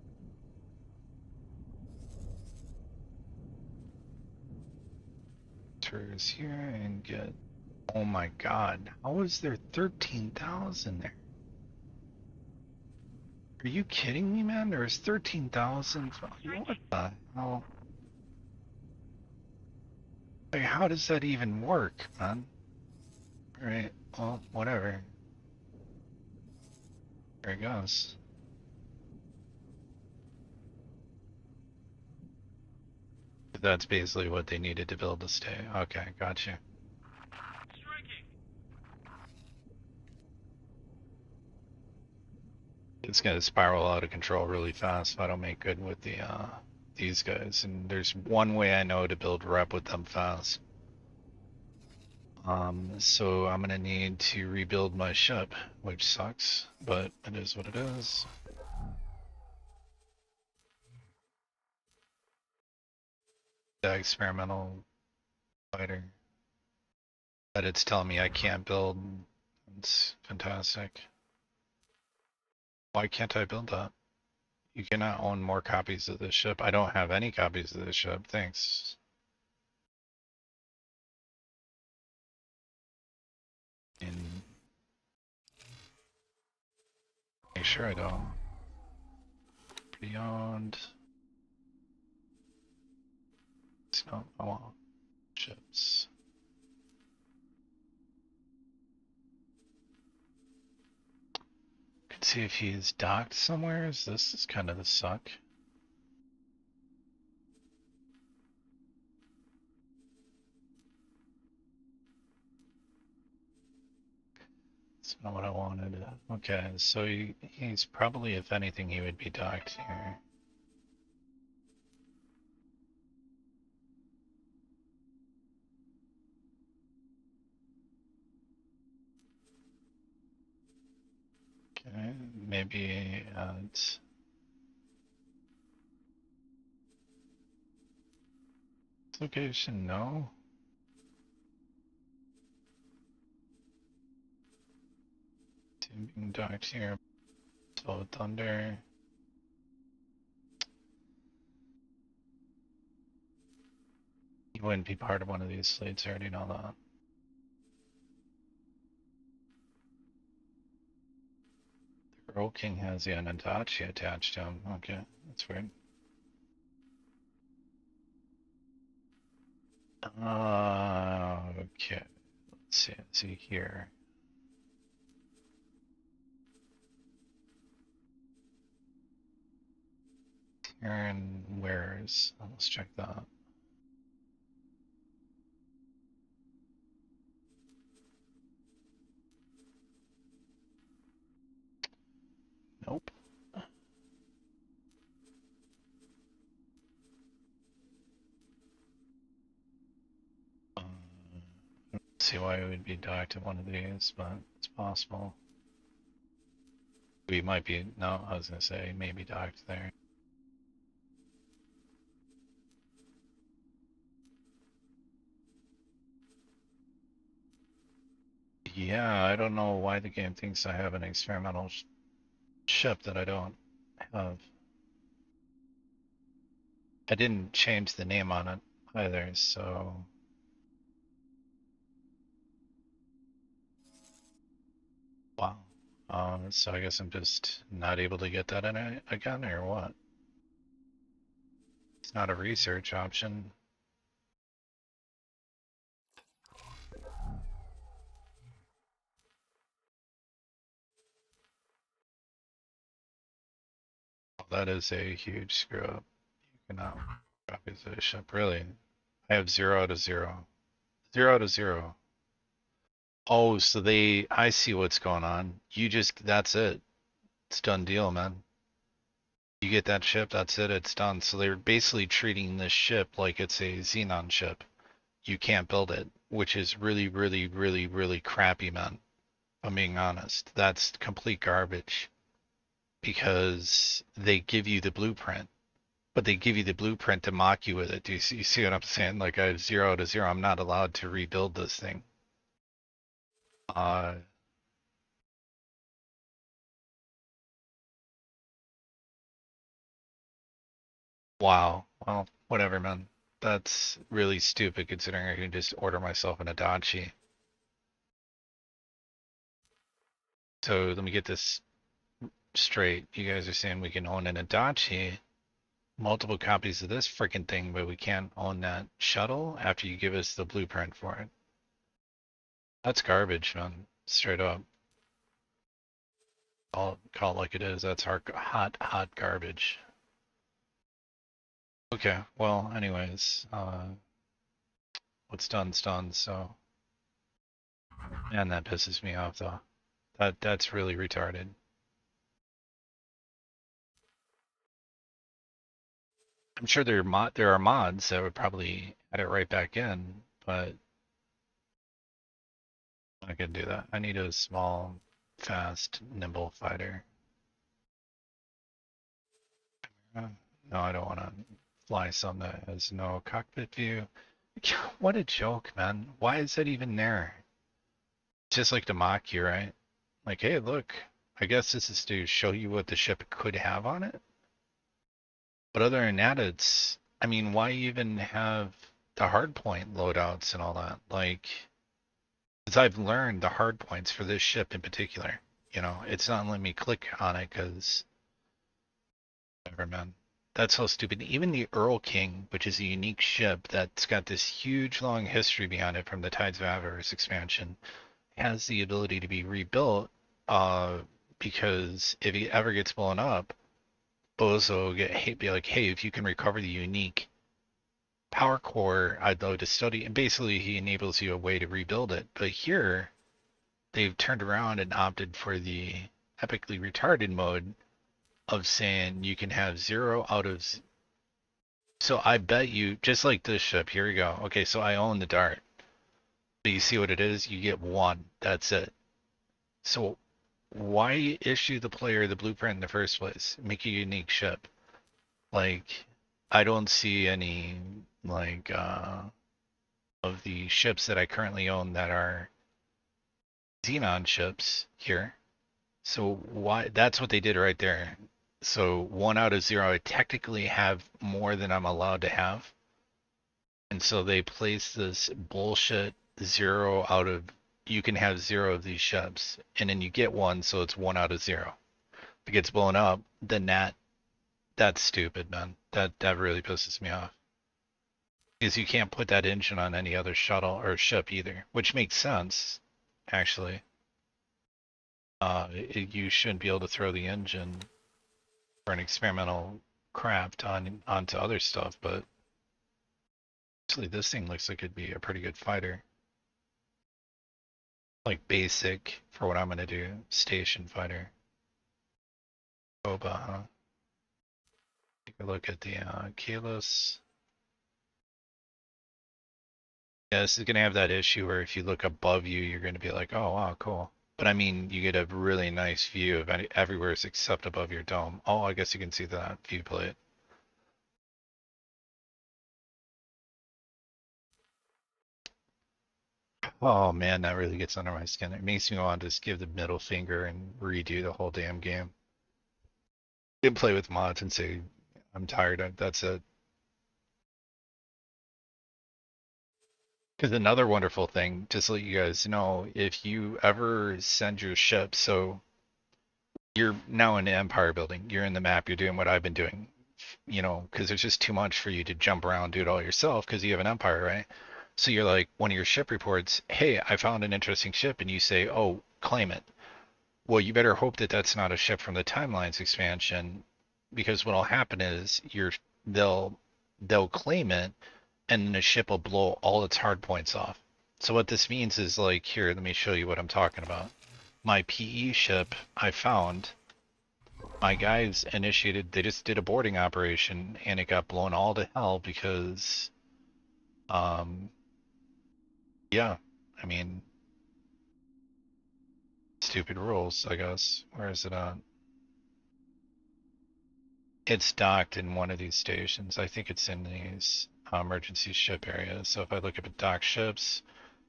Tours here and get. Oh my god, how is there 13,000 there? Are you kidding me, man? There's 13,000. What the hell? Like, how does that even work, man? Alright, well, whatever. There it goes. That's basically what they needed to build to stay. Okay, gotcha. It's gonna spiral out of control really fast if I don't make good with the these guys. And there's one way I know to build rep with them fast. So I'm gonna need to rebuild my ship, which sucks, but it is what it is. The experimental fighter that it's telling me I can't build. It's fantastic. Why can't I build that? You cannot own more copies of this ship. I don't have any copies of this ship, thanks. And make sure I don't. Beyond. It's not. I want ships. Could see if he's docked somewhere. This is kind of the suck. That's not what I wanted. Okay, so he's probably, if anything, he would be docked here. Okay, maybe it's location, no. Team being docked here. So Thunder. He wouldn't be part of one of these slates, I already know that. The Girl King has the Onondachi attached to him. Okay, that's weird. Okay. Let's see here. Terran wares. Let's check that. Nope. See why it would be docked at one of these, but it's possible. We might be, no, I was gonna say maybe docked there. Yeah, I don't know why the game thinks I have an experimental ship that I don't have. I didn't change the name on it either, so. Wow. So I guess I'm just not able to get that in again, or what? It's not a research option. That is a huge screw up. You cannot copy the ship, really. I have 0 out of 0. 0 out of 0. Oh, so I see what's going on. That's it. It's done deal, man. You get that ship, that's it, it's done. So they're basically treating this ship like it's a Xenon ship. You can't build it, which is really, really, really, really crappy, man. I'm being honest. That's complete garbage because they give you the blueprint, but they give you the blueprint to mock you with it. Do you see what I'm saying? Like I have 0 out of 0. I'm not allowed to rebuild this thing. Wow. Well, whatever, man. That's really stupid considering I can just order myself an Adachi. So let me get this straight. You guys are saying we can own an Adachi, multiple copies of this freaking thing, but we can't own that shuttle after you give us the blueprint for it. That's garbage, man. Straight up. I'll call it like it is. That's our hot garbage. Okay, well, anyways, what's done's done, so. Man, that pisses me off, though. That's really retarded. I'm sure there are mods that would probably add it right back in, but I can do that. I need a small, fast, nimble fighter. No, I don't want to fly some that has no cockpit view. What a joke, man. Why is that even there? Just like to mock you, right? Like, hey, look, I guess this is to show you what the ship could have on it. But other than that, I mean, why even have the hardpoint loadouts and all that? Like, Because I've learned the hard points for this ship in particular. You know, it's not letting me click on it because, whatever, man. That's so stupid. Even the Earl King, which is a unique ship that's got this huge long history behind it from the Tides of Avarice expansion, has the ability to be rebuilt uh, because if he ever gets blown up, Bozo be like, hey, if you can recover the unique power core, I'd love to study. And basically, he enables you a way to rebuild it. But here, they've turned around and opted for the epically retarded mode of saying you can have 0 out of. So I bet you, just like this ship, here we go. Okay, so I own the Dart. But you see what it is? You get 1. That's it. So why issue the player the blueprint in the first place? Make a unique ship. Like, I don't see any, like, of the ships that I currently own that are Xenon ships here. So why? That's what they did right there. So 1 out of 0, I technically have more than I'm allowed to have. And so they place this bullshit 0 out of, you can have 0 of these ships. And then you get 1, so it's 1 out of 0. If it gets blown up, then that's stupid, man. That really pisses me off. Because you can't put that engine on any other shuttle or ship either, which makes sense, actually. You shouldn't be able to throw the engine for an experimental craft onto other stuff, but actually this thing looks like it'd be a pretty good fighter. Like basic for what I'm gonna do, station fighter. Boba, huh? Take a look at the Kalos. Yeah, this is gonna have that issue where if you look above you, you're gonna be like, oh wow, cool. But I mean, you get a really nice view of everywhere except above your dome. Oh, I guess you can see that view plate. Oh man, that really gets under my skin. It makes me want to just give the middle finger and redo the whole damn game. You can play with mods and say, I'm tired. That's it. Because another wonderful thing, just to let you guys know, if you ever send your ship, so you're now in the Empire building, you're in the map, you're doing what I've been doing, you know, because there's just too much for you to jump around, do it all yourself, because you have an Empire, right? So you're like, one of your ship reports, hey, I found an interesting ship, and you say, oh, claim it. Well, you better hope that that's not a ship from the Timelines expansion, because what'll happen is they'll they'll claim it, and then the ship will blow all its hard points off. So what this means is like, here, let me show you what I'm talking about. My PE ship I found, my guys initiated, they just did a boarding operation, and it got blown all to hell because, um, yeah, I mean, stupid rules, I guess. Where is it on? It's docked in one of these stations. I think it's in these emergency ship areas. So if I look up at dock ships,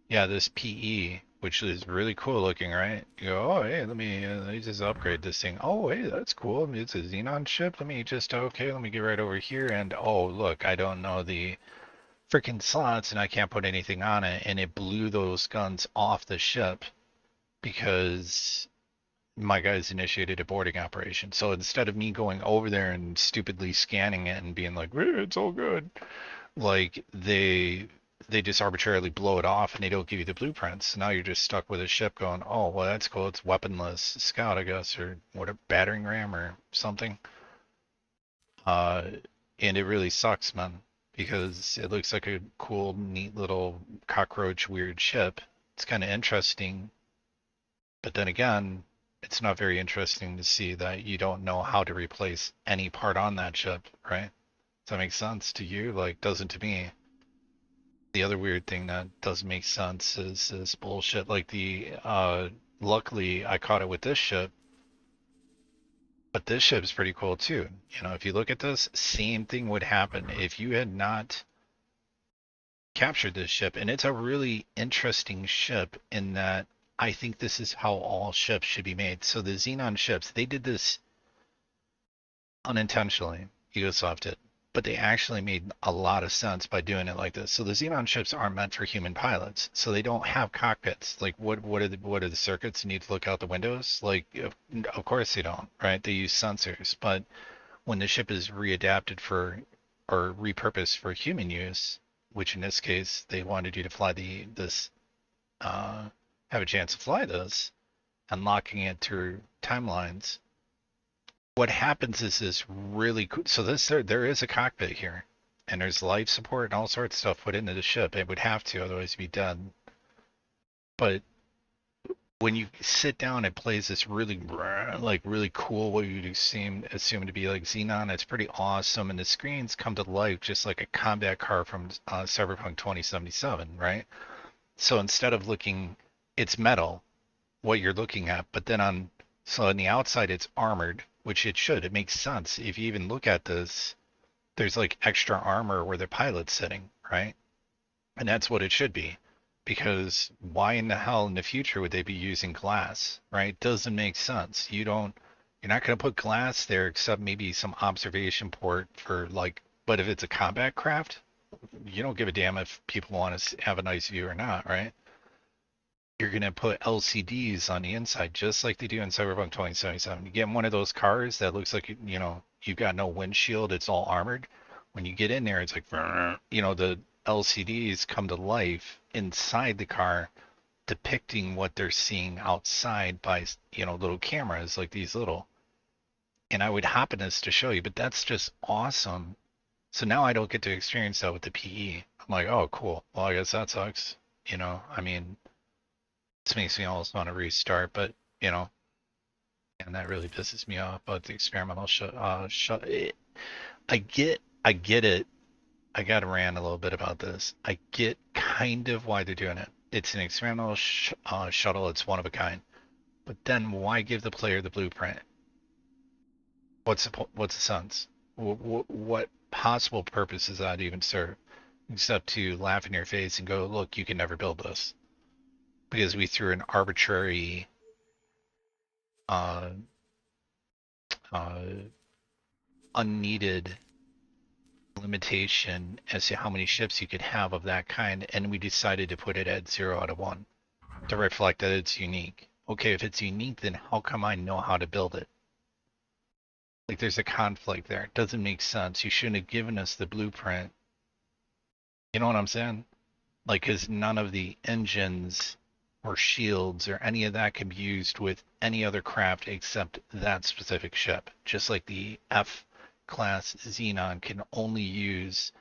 yeah, this PE, which is really cool looking, right? You go, oh, hey, let me just upgrade this thing. Oh, hey, that's cool. I mean, it's a Xenon ship. Let me just, okay, let me get right over here. And oh, look, I don't know the freaking slots and I can't put anything on it. And it blew those guns off the ship because my guys initiated a boarding operation. So instead of me going over there and stupidly scanning it and being like, it's all good, like they just arbitrarily blow it off and they don't give you the blueprints. So now you're just stuck with a ship going, oh, well, that's cool. It's weaponless scout, I guess, or what, a battering ram or something. Uh, and it really sucks, man, because it looks like a cool, neat little cockroach weird ship. It's kind of interesting, but then again, it's not very interesting to see that you don't know how to replace any part on that ship, right? Does that make sense to you? Like, doesn't to me. The other weird thing that doesn't make sense is this bullshit. Like luckily I caught it with this ship, but this ship is pretty cool too. You know, if you look at this, same thing would happen if you had not captured this ship. And it's a really interesting ship in that I think this is how all ships should be made. So the Xenon ships, they did this unintentionally. Ubisoft did. but they actually made a lot of sense by doing it like this. So the Xenon ships aren't meant for human pilots, so they don't have cockpits. Like what are the circuits you need to look out the windows? Like of course they don't, right? They use sensors, but when the ship is readapted for or repurposed for human use, which in this case they wanted you to fly this have a chance to fly this, unlocking it through timelines. What happens is this really cool. So there is a cockpit here, and there's life support and all sorts of stuff put into the ship. It would have to, otherwise it'd be dead. But when you sit down, it plays this really like really cool what you'd assume to be like Xenon. It's pretty awesome, and the screens come to life just like a combat car from Cyberpunk 2077, right? So instead of looking, it's metal, what you're looking at, but then so on the outside it's armored, which it should. It makes sense. If you even look at this, there's like extra armor where the pilot's sitting, right? And that's what it should be. Because why in the hell in the future would they be using glass, right? Doesn't make sense. You're not going to put glass there except maybe some observation port for like, but if it's a combat craft, you don't give a damn if people want to have a nice view or not, right? You're going to put LCDs on the inside just like they do in Cyberpunk 2077. You get one of those cars that looks like, you've got no windshield, it's all armored. When you get in there, it's like, the LCDs come to life inside the car, depicting what they're seeing outside by, little cameras like these little. And I would hop in this to show you, but that's just awesome. So now I don't get to experience that with the PE. I'm like, oh, cool. Well, I guess that sucks. I mean, this makes me almost want to restart, but, and that really pisses me off. But the experimental I get it. I got to rant a little bit about this. I get kind of why they're doing it. It's an experimental shuttle. It's one of a kind. But then why give the player the blueprint? What's the sense? What possible purpose does that even serve? Except to laugh in your face and go, look, you can never build this. Because we threw an arbitrary uh, unneeded limitation as to how many ships you could have of that kind, and we decided to put it at 0 out of 1 to reflect that it's unique. Okay, if it's unique, then how come I know how to build it? Like, there's a conflict there. It doesn't make sense. You shouldn't have given us the blueprint. You know what I'm saying? Like, because none of the engines or shields or any of that can be used with any other craft except that specific ship. Just like the F-class Xenon can only use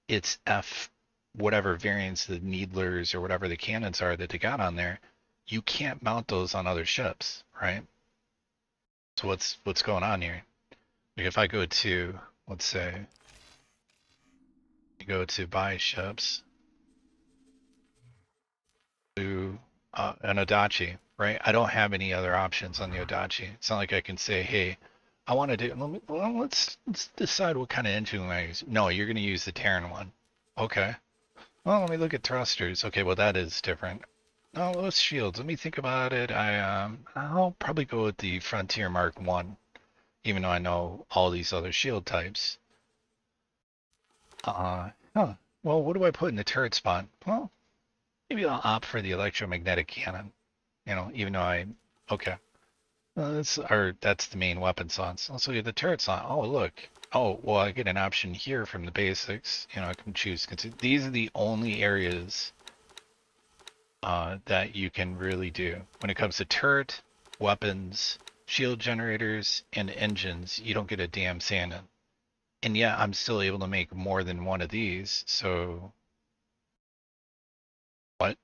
its F whatever variants, the Needlers or whatever the cannons are that they got on there. You can't mount those on other ships, right? So what's going on here? Like if I go to, let's say, you go to buy ships, to an Adachi, right? I don't have any other options on the Adachi. It's not like I can say, hey, I want to do, let's decide what kind of engine I use. No, you're going to use the Terran one. Okay. Well, let me look at thrusters. Okay, well that is different. Oh, those shields. Let me think about it. I'll probably go with the Frontier Mark 1, even though I know all these other shield types. Huh. Well, what do I put in the turret spot? Well, maybe I'll opt for the electromagnetic cannon. Even though okay. That's the main weapon slots. Also get the turret slot. Oh, look. Oh, well, I get an option here from the basics. I can choose. These are the only areas that you can really do. When it comes to turret, weapons, shield generators, and engines, you don't get a damn sand in. And yeah, I'm still able to make more than one of these, so... What?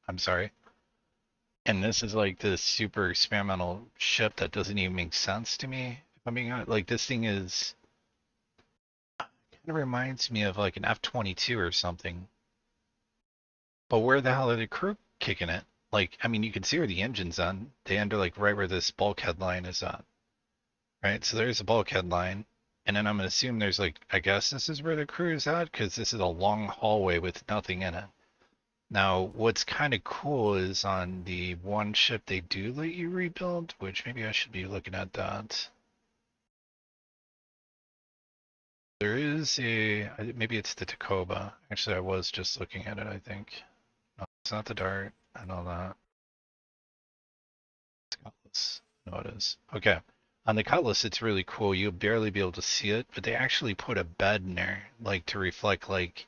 I'm sorry. And this is like this super experimental ship that doesn't even make sense to me. If I'm being honest, like this thing is... kind of reminds me of like an F-22 or something. But where the hell are the crew kicking it? Like, I mean, you can see where the engine's on. They enter like right where this bulkhead line is on. Right, so there's a bulkhead line. And then I'm going to assume there's like, I guess this is where the crew is at, because this is a long hallway with nothing in it. Now, what's kind of cool is on the one ship they do let you rebuild, which maybe I should be looking at that. There is maybe it's the Tacoba. Actually, I was just looking at it, I think. No, it's not the Dart. I know that. It's Cutlass. No, it is. Okay. On the Cutlass, it's really cool. You'll barely be able to see it, but they actually put a bed in there, like to reflect, like,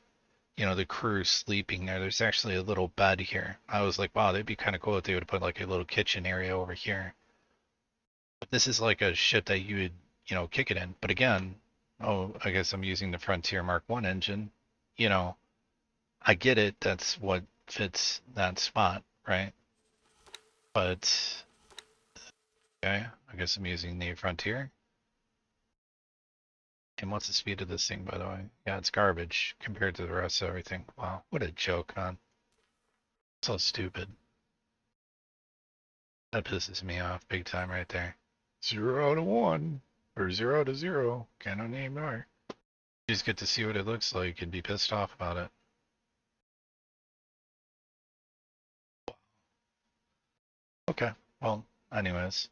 the crew sleeping there. There's actually a little bed here. I was like, wow, that'd be kind of cool if they would put like a little kitchen area over here. But this is like a ship that you would, kick it in. But again, oh, I guess I'm using the Frontier Mark One engine. You know, I get it. That's what fits that spot, right? But okay, I guess I'm using the Frontier. And what's the speed of this thing, by the way? Yeah, it's garbage compared to the rest of everything. Wow, what a joke, man. So stupid. That pisses me off big time right there. 0 to 1 or 0 to 0. Cannot ignore. You just get to see what it looks like and be pissed off about it. Okay, well, anyways,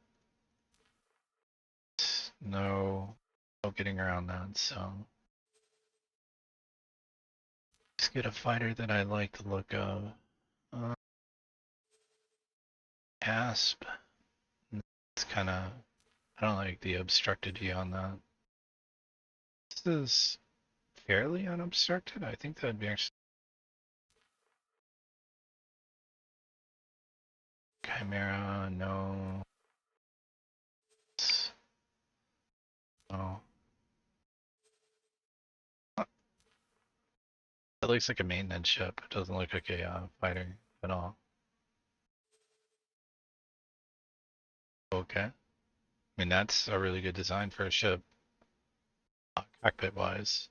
no getting around that. So just get a fighter that I like the look of. Uh, Asp. It's kind of, I don't like the obstructed view on that. This is fairly unobstructed. I think that'd be actually Chimera. No. No. It looks like a maintenance ship. It doesn't look like a fighter at all. Okay. I mean, that's a really good design for a ship, cockpit wise.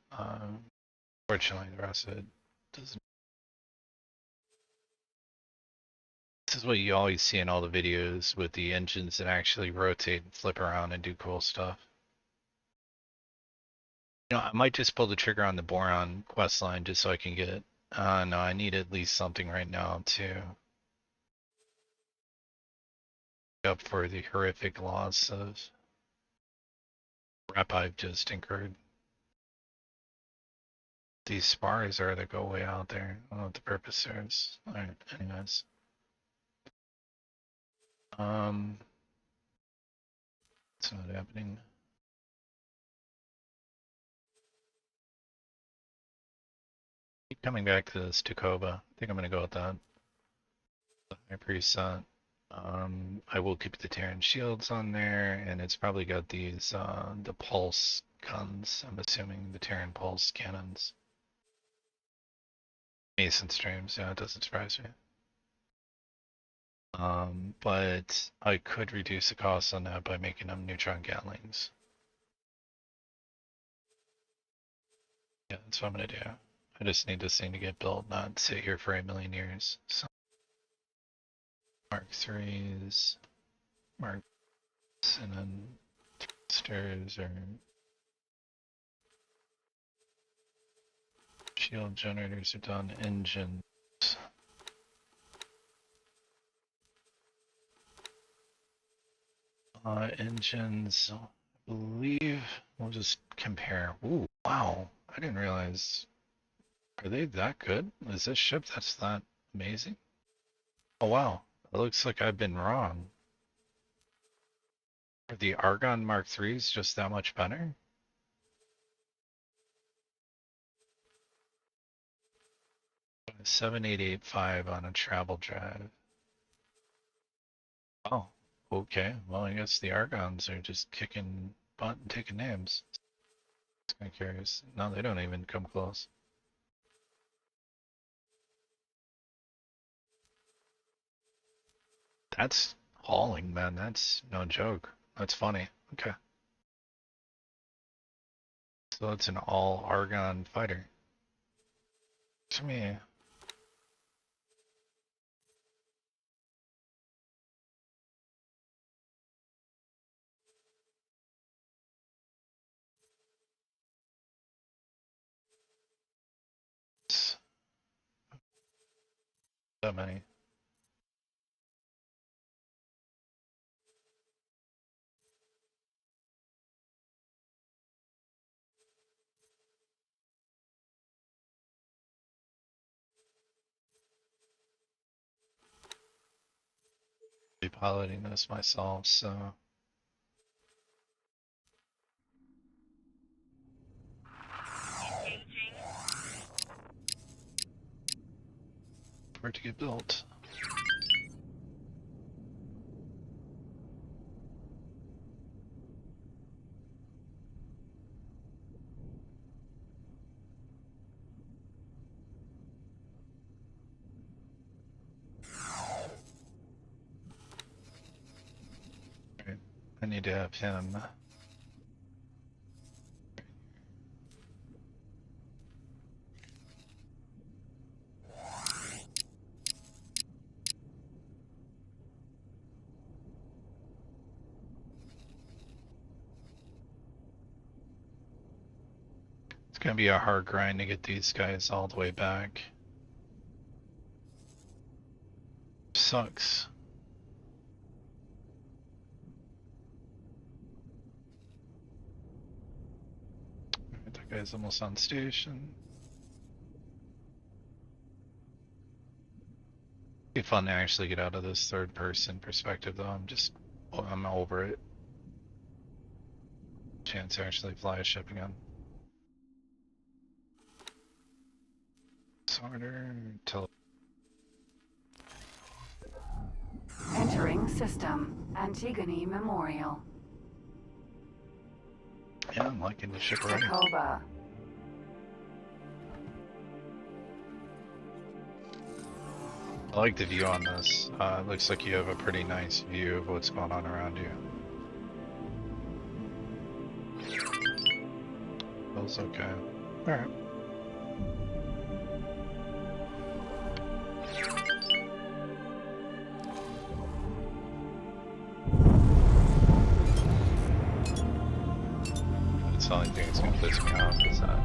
Fortunately, the rest of it doesn't. This is what you always see in all the videos with the engines that actually rotate and flip around and do cool stuff. I might just pull the trigger on the Boron quest line just so I can get. No, I need at least something right now to up for the horrific loss of rep I've just incurred. These spars are that go way out there. I don't know what the purpose serves. Alright, anyways. It's not happening. Keep coming back to this Tacoba. I think I'm gonna go with that. My preset. I will keep the Terran shields on there, and it's probably got these the pulse guns. I'm assuming the Terran pulse cannons. Mason streams, yeah, it doesn't surprise me. But I could reduce the cost on that by making them neutron gatlings. Yeah, that's what I'm gonna do. I just need this thing to get built, not sit here for 8 million years. So Mark 3s, Mark, and then thrusters or shield generators are done. Engines. Engines, I believe we'll just compare. Ooh, wow. I didn't realize. Are they that good? Is this ship that's that amazing? Oh, wow. It looks like I've been wrong. Are the Argon Mark IIIs just that much better? A 7885 on a travel drive. Oh, okay. Well, I guess the Argons are just kicking butt and taking names. It's kind of curious. No, they don't even come close. That's hauling, man. That's no joke. That's funny. Okay. So it's an all Argon fighter. To me, it's that many. Be piloting this myself, so for it to get built. Right. I need to have him. It's gonna be a hard grind to get these guys all the way back. Sucks. Alright, that guy's almost on station. Be fun to actually get out of this third person perspective though. I'm over it. Chance to actually fly a ship again. Sorter, Entering system. Antigone Memorial. yeah, I'm liking the ship already. Tacoba. I like the view on this. It looks like you have a pretty nice view of what's going on around you. Feels okay. Alright. That's the only thing that's gonna piss me off is that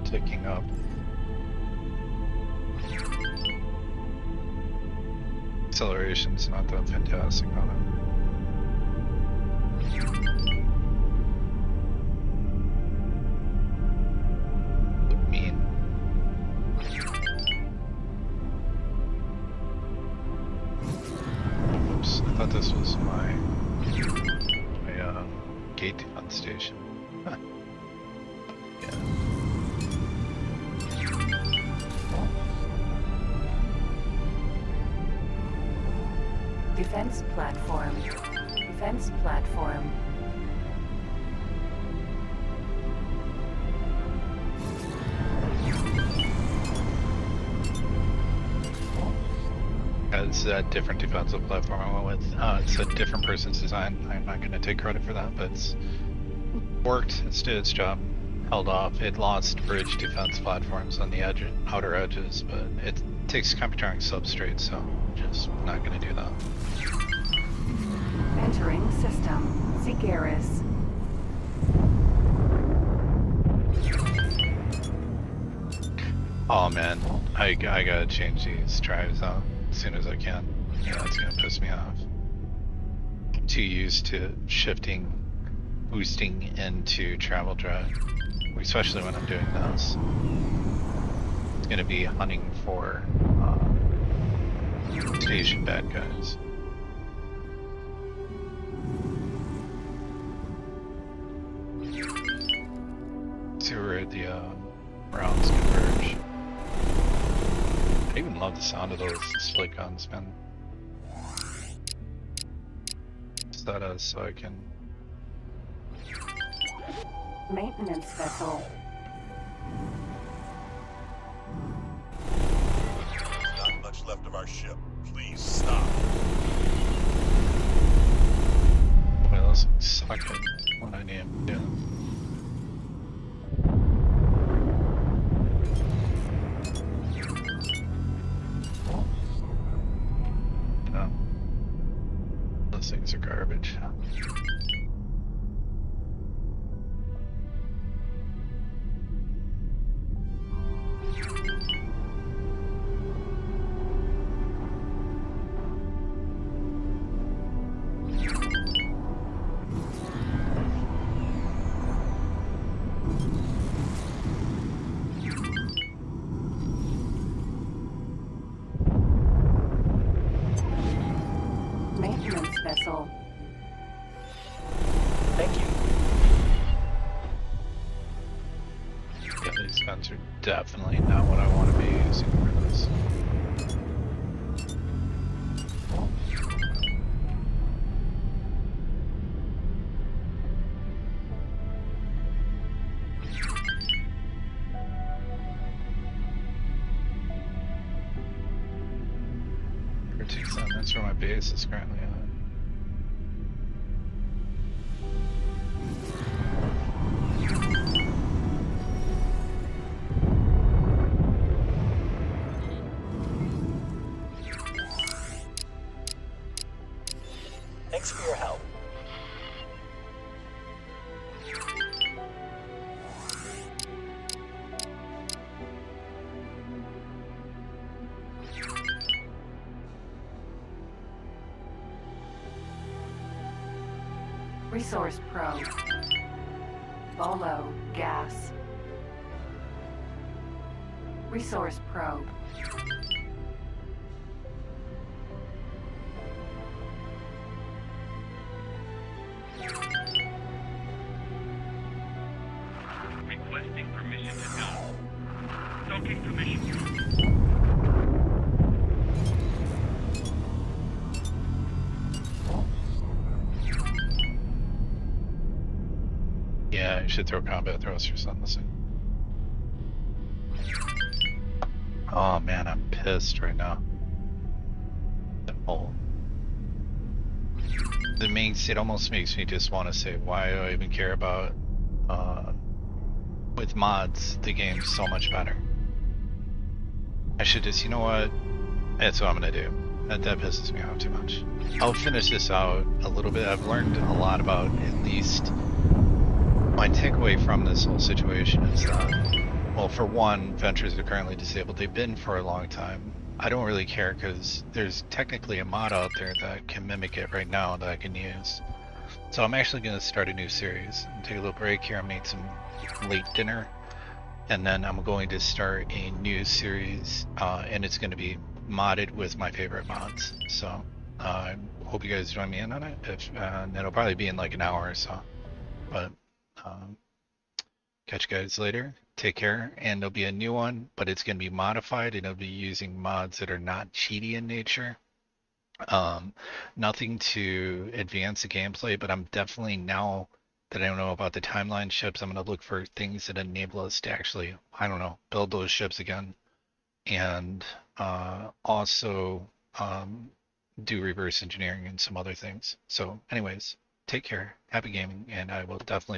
ticking up. Acceleration's not that fantastic on it. Look mean. Oops, I thought this was my gate defense station. Huh. Yeah. Defense platform. Defense platform. It's a different defensive platform I went with. It's a different person's design. I'm not going to take credit for that, but it's worked. It's did its job. Held off. It lost bridge defense platforms on the outer edges, but it takes computeric substrate, so I'm just not going to do that. Entering system. Sigeris. Oh man, I gotta change these drives out as soon as I can. Yeah, that's gonna piss me off. I'm too used to boosting into travel drive, especially when I'm doing this. It's gonna be hunting for station bad guys. See where the rounds converge. I even love the sound of those split guns, man. Set us so I can. Maintenance vessel. There's not much left of our ship. Please stop. Well, let's suck it when I need him to. No. Those things are garbage. definitely not what I want to be using for this. That's where my base is currently at. Thanks for your help. Resource probe. Bolo gas. Resource probe. Requesting permission to dock. Docking permission. Yeah, I should throw combat thrusters on this thing. Oh man, I'm pissed right now. Oh. It almost makes me just want to say, why do I even care about, with mods, the game's so much better. I should just, you know what? That's what I'm gonna do. That pisses me off too much. I'll finish this out a little bit. I've learned a lot about, at least, my takeaway from this whole situation is that, well, for one, Ventures are currently disabled. They've been for a long time. I don't really care because there's technically a mod out there that can mimic it right now that I can use. So I'm actually going to start a new series. I'm take a little break here. I'm making some late dinner, and then I'm going to start a new series, and it's going to be modded with my favorite mods. So I hope you guys join me in on it. And it'll probably be in like an hour or so. But catch you guys later. Take care, and there'll be a new one, but it's going to be modified, and it'll be using mods that are not cheaty in nature. Nothing to advance the gameplay, but I'm definitely, now that I don't know about the timeline ships, I'm going to look for things that enable us to actually, I don't know, build those ships again, and also do reverse engineering and some other things. So anyways, take care, happy gaming, and I will definitely